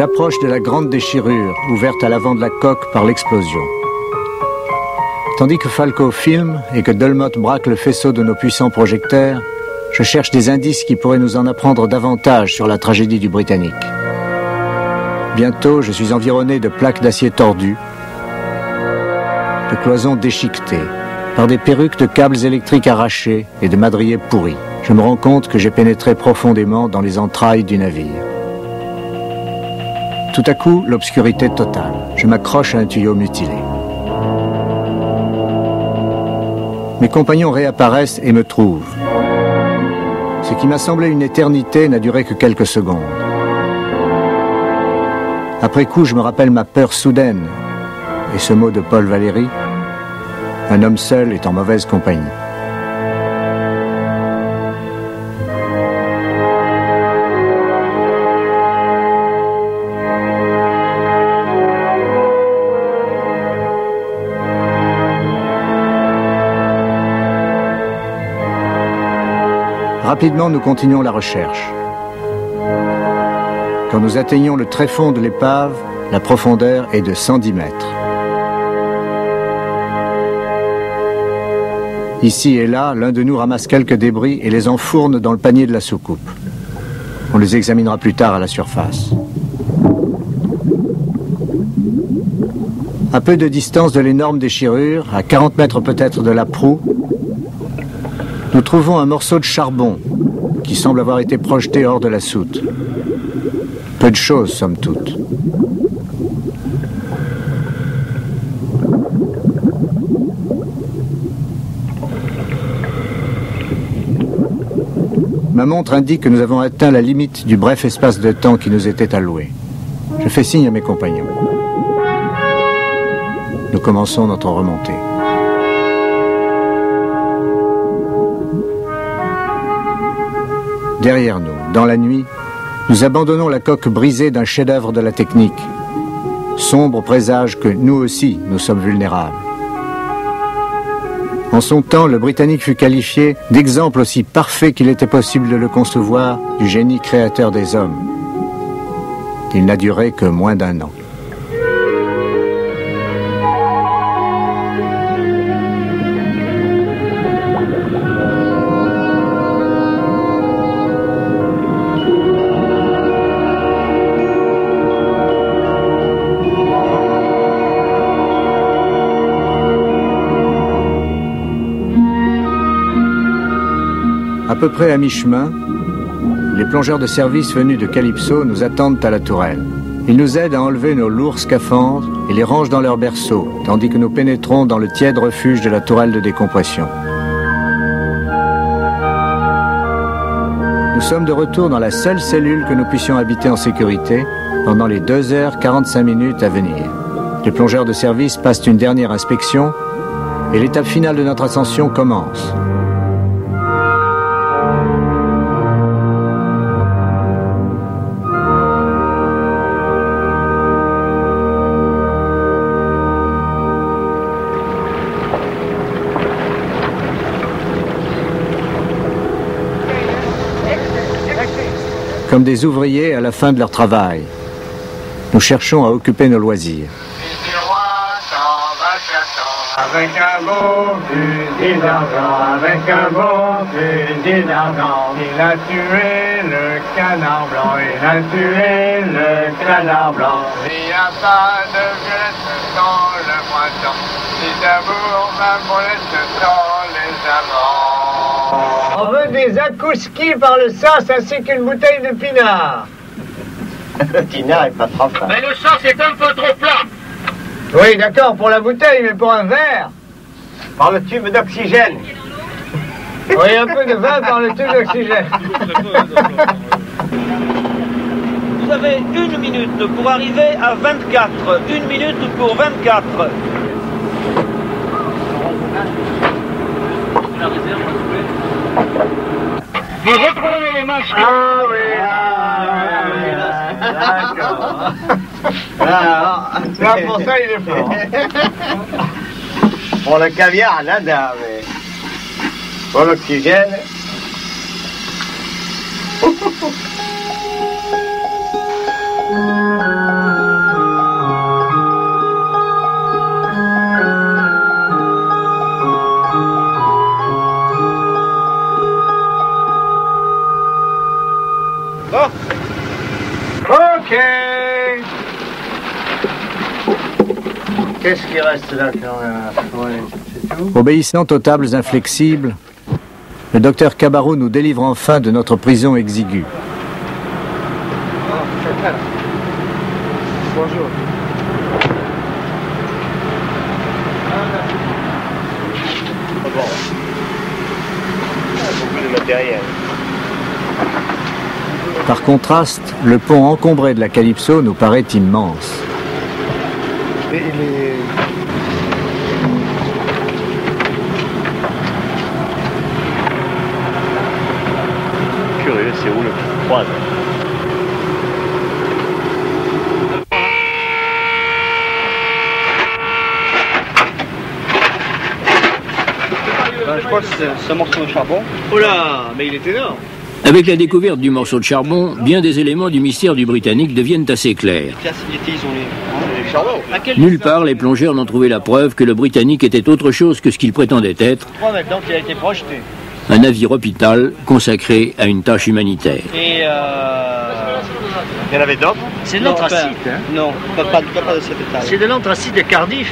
J'approche de la grande déchirure, ouverte à l'avant de la coque par l'explosion. Tandis que Falco filme et que Delmotte braque le faisceau de nos puissants projecteurs, je cherche des indices qui pourraient nous en apprendre davantage sur la tragédie du Britannique. Bientôt, je suis environné de plaques d'acier tordues, de cloisons déchiquetées, par des perruques de câbles électriques arrachés et de madriers pourris. Je me rends compte que j'ai pénétré profondément dans les entrailles du navire. Tout à coup, l'obscurité totale. Je m'accroche à un tuyau mutilé. Mes compagnons réapparaissent et me trouvent. Ce qui m'a semblé une éternité n'a duré que quelques secondes. Après coup, je me rappelle ma peur soudaine et ce mot de Paul Valéry, un homme seul est en mauvaise compagnie. Rapidement, nous continuons la recherche. Quand nous atteignons le tréfonds de l'épave, la profondeur est de 110 mètres. Ici et là, l'un de nous ramasse quelques débris et les enfourne dans le panier de la soucoupe. On les examinera plus tard à la surface. À peu de distance de l'énorme déchirure, à 40 mètres peut-être de la proue, nous trouvons un morceau de charbon qui semble avoir été projeté hors de la soute. Peu de choses, somme toute. Ma montre indique que nous avons atteint la limite du bref espace de temps qui nous était alloué. Je fais signe à mes compagnons. Nous commençons notre remontée. Derrière nous, dans la nuit, nous abandonnons la coque brisée d'un chef-d'œuvre de la technique. Sombre présage que nous aussi, nous sommes vulnérables. En son temps, le Britannique fut qualifié d'exemple aussi parfait qu'il était possible de le concevoir du génie créateur des hommes. Il n'a duré que moins d'1 an. À peu près à mi-chemin, les plongeurs de service venus de Calypso nous attendent à la tourelle. Ils nous aident à enlever nos lourds scaphandres et les rangent dans leur berceau, tandis que nous pénétrons dans le tiède refuge de la tourelle de décompression. Nous sommes de retour dans la seule cellule que nous puissions habiter en sécurité pendant les 2h45 à venir. Les plongeurs de service passent une dernière inspection et l'étape finale de notre ascension commence. Comme des ouvriers à la fin de leur travail. Nous cherchons à occuper nos loisirs. Avec un beau fusil d'argent, avec un beau fusil d'argent, il a tué le canard blanc, il a tué le canard blanc. Il n'y a pas de violette dans le printemps, si d'amour ma molette dans les amants. On veut des akouskis par le sas ainsi qu'une bouteille de pinard. Le pinard est pas trop fin. Mais le sas est un peu trop plat. Oui, d'accord, pour la bouteille, mais pour un verre. Par le tube d'oxygène. Oui, un peu de vin par le tube d'oxygène. Vous avez 1 minute pour arriver à 24. 1 minute pour 24. Vous reprenez les masques. Ah oui, d'accord. Là, pour ça, il est fort. Pour le caviar, nada, mais pour l'oxygène. Bon. Ok. Qu'est-ce qui reste là quand même? C'est tout. Obéissant aux tables inflexibles, le docteur Cabarrou nous délivre enfin de notre prison exiguë. Bonjour. Bon. Beaucoup de matériel. Par contraste, le pont encombré de la Calypso nous paraît immense. Curieux, c'est où le plus froid? Je crois que c'est ce morceau de charbon. Oh là, mais il est énorme. Avec la découverte du morceau de charbon, bien des éléments du mystère du Britannique deviennent assez clairs. Nulle part, les plongeurs n'ont trouvé la preuve que le Britannique était autre chose que ce qu'il prétendait être. Je crois maintenant qu'il a été projeté. Un navire hôpital consacré à une tâche humanitaire. Et Il y en avait d'autres? c'est de l'anthracite. Hein? Non, pas de cette étage. C'est de l'anthracite de Cardiff.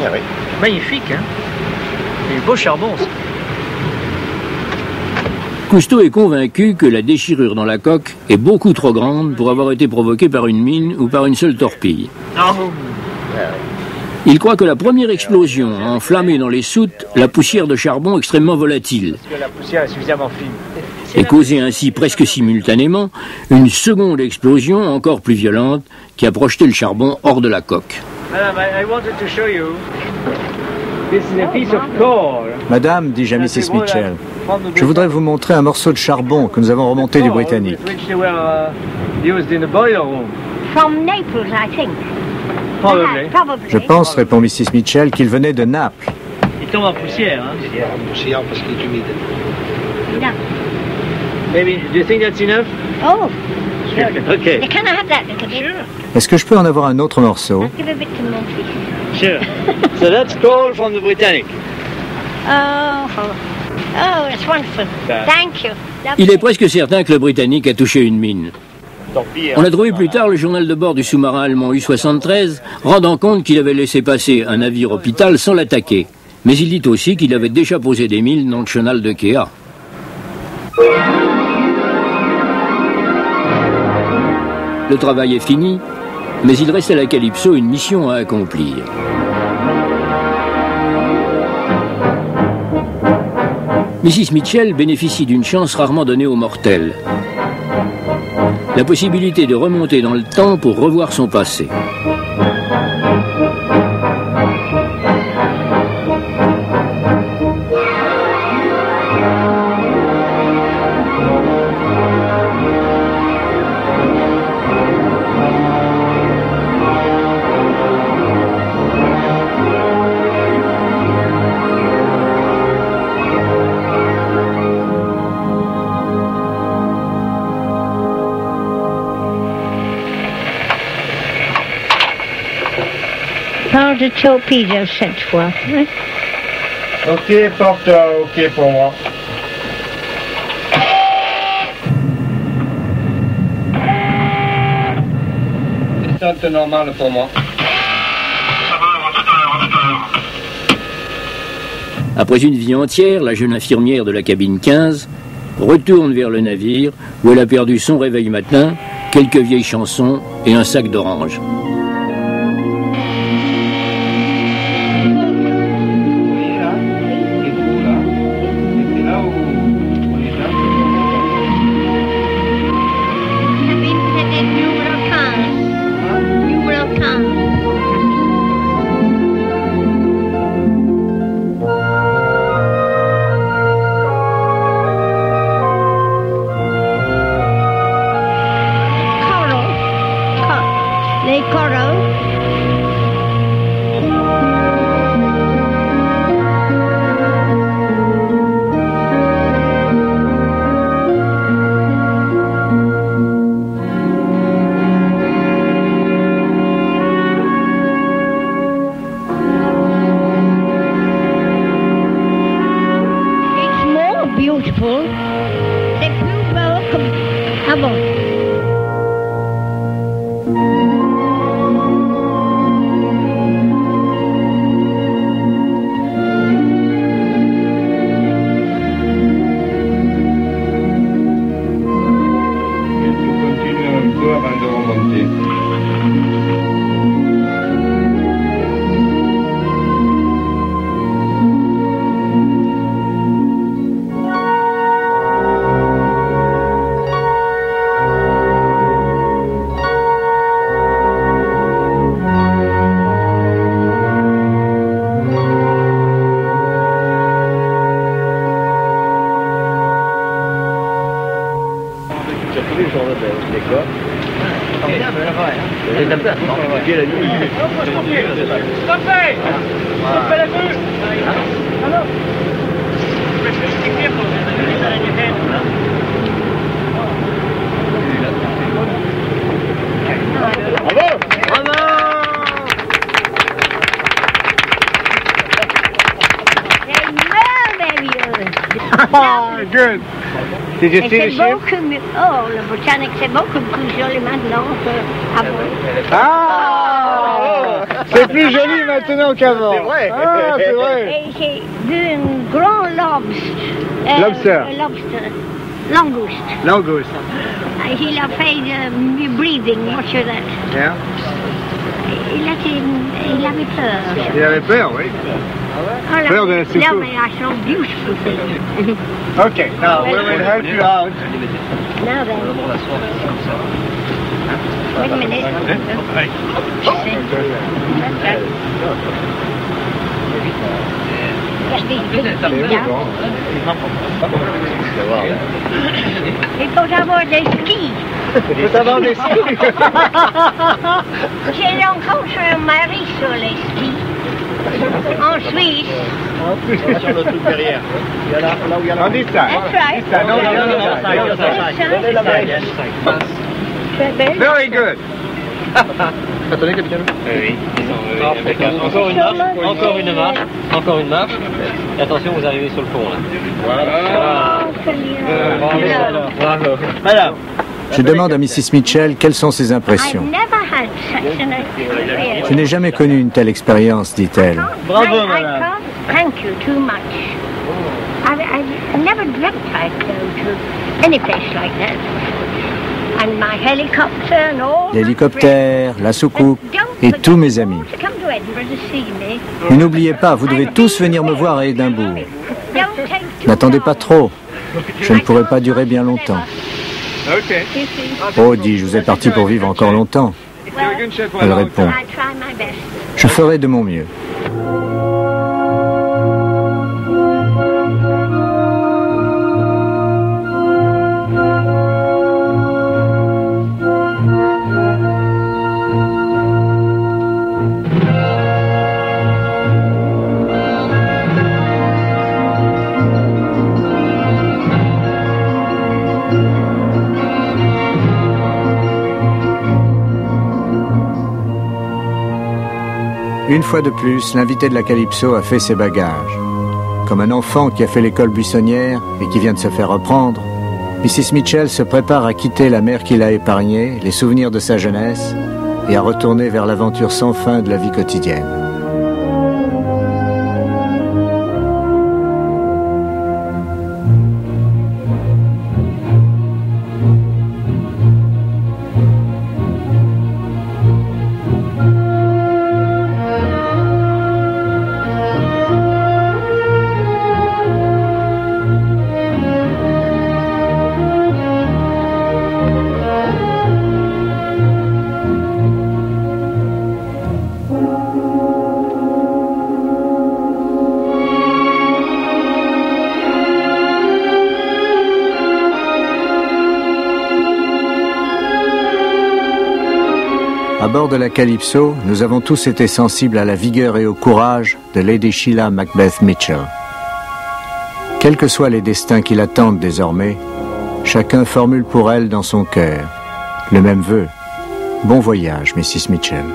Ah oui. Magnifique, hein? C'est du beau charbon, ça. Cousteau est convaincu que la déchirure dans la coque est beaucoup trop grande pour avoir été provoquée par une mine ou par une seule torpille. Il croit que la première explosion a enflammé dans les soutes la poussière de charbon extrêmement volatile. Parce que la poussière est suffisamment fine. et causé ainsi presque simultanément une seconde explosion encore plus violente qui a projeté le charbon hors de la coque. Madame, dis-je à Mrs. Mitchell, je voudrais vous montrer un morceau de charbon que nous avons remonté du Britannique. From Naples, I think. Probably. Je pense, répond Mrs. Mitchell, qu'il venait de Naples. Il tombe en poussière, hein? Poussière parce qu'il est humide. No. Maybe, do you think that's enough? Oh, sure. Okay. Can I have that little bit? Sure. Est-ce que je peux en avoir un autre morceau? I'll give a bit to Monty. Sure. So that's coal from the Britannic. Oh, it's wonderful. Thank you. Il est presque certain que le Britannique a touché une mine. On a trouvé plus tard le journal de bord du sous-marin allemand U-73, rendant compte qu'il avait laissé passer un navire hôpital sans l'attaquer. Mais il dit aussi qu'il avait déjà posé des mines dans le chenal de Kea. Le travail est fini, mais il reste à la Calypso une mission à accomplir. Mrs. Mitchell bénéficie d'une chance rarement donnée aux mortels. La possibilité de remonter dans le temps pour revoir son passé. Pas de torpedo cette fois. Hein? Ok, porte ok pour moi. Descente normale pour moi. Après une vie entière, la jeune infirmière de la cabine 15 retourne vers le navire où elle a perdu son réveil matin, quelques vieilles chansons et un sac d'oranges. Good. Did you see the ship? Oh, le Britannique, c'est beaucoup plus joli maintenant qu'avant. Ah! C'est plus joli maintenant qu'avant. C'est vrai. Ah, c'est vrai. Et j'ai vu un grand Lobster. Langouste. Langouste. Il a fait du breathing, much of that. Yeah. Il avait peur. Il avait peur, oui. Oh, lovely, I saw beautiful things. Okay, now we will help you out. Now then. Wait a minute. Get these big things out. Il faut avoir des skis. Il faut avoir des skis. J'ai rencontré un mari sur les skis. En Suisse. Sur le truc derrière. On dit ça. That's right. Very good. Attendez, capitaine. Oui. Encore une marche. Et attention, vous arrivez sur le pont là. Bravo. Madame. Je demande à Mrs. Mitchell quelles sont ses impressions. Je n'ai jamais connu une telle expérience, dit-elle. Bravo, madame. Thank you too much. I never dreamt I'd go to any place like that. And my helicopter and all. L'hélicoptère, la soucoupe et tous mes amis. To come to Edinburgh to see me. Et n'oubliez pas, vous devez tous venir me voir à Édimbourg. N'attendez pas trop. Je ne pourrai pas durer bien longtemps. Okay. Oh, dis-je, vous êtes parti pour vivre encore longtemps. Elle répond, I try my best. je ferai de mon mieux. Une fois de plus, l'invité de la Calypso a fait ses bagages. Comme un enfant qui a fait l'école buissonnière et qui vient de se faire reprendre, Mrs. Mitchell se prépare à quitter la mer qui l'a épargnée, les souvenirs de sa jeunesse, et à retourner vers l'aventure sans fin de la vie quotidienne. À bord de la Calypso, nous avons tous été sensibles à la vigueur et au courage de Lady Sheila Macbeth Mitchell. Quels que soient les destins qui l'attendent désormais, chacun formule pour elle dans son cœur le même vœu. Bon voyage, Mrs. Mitchell.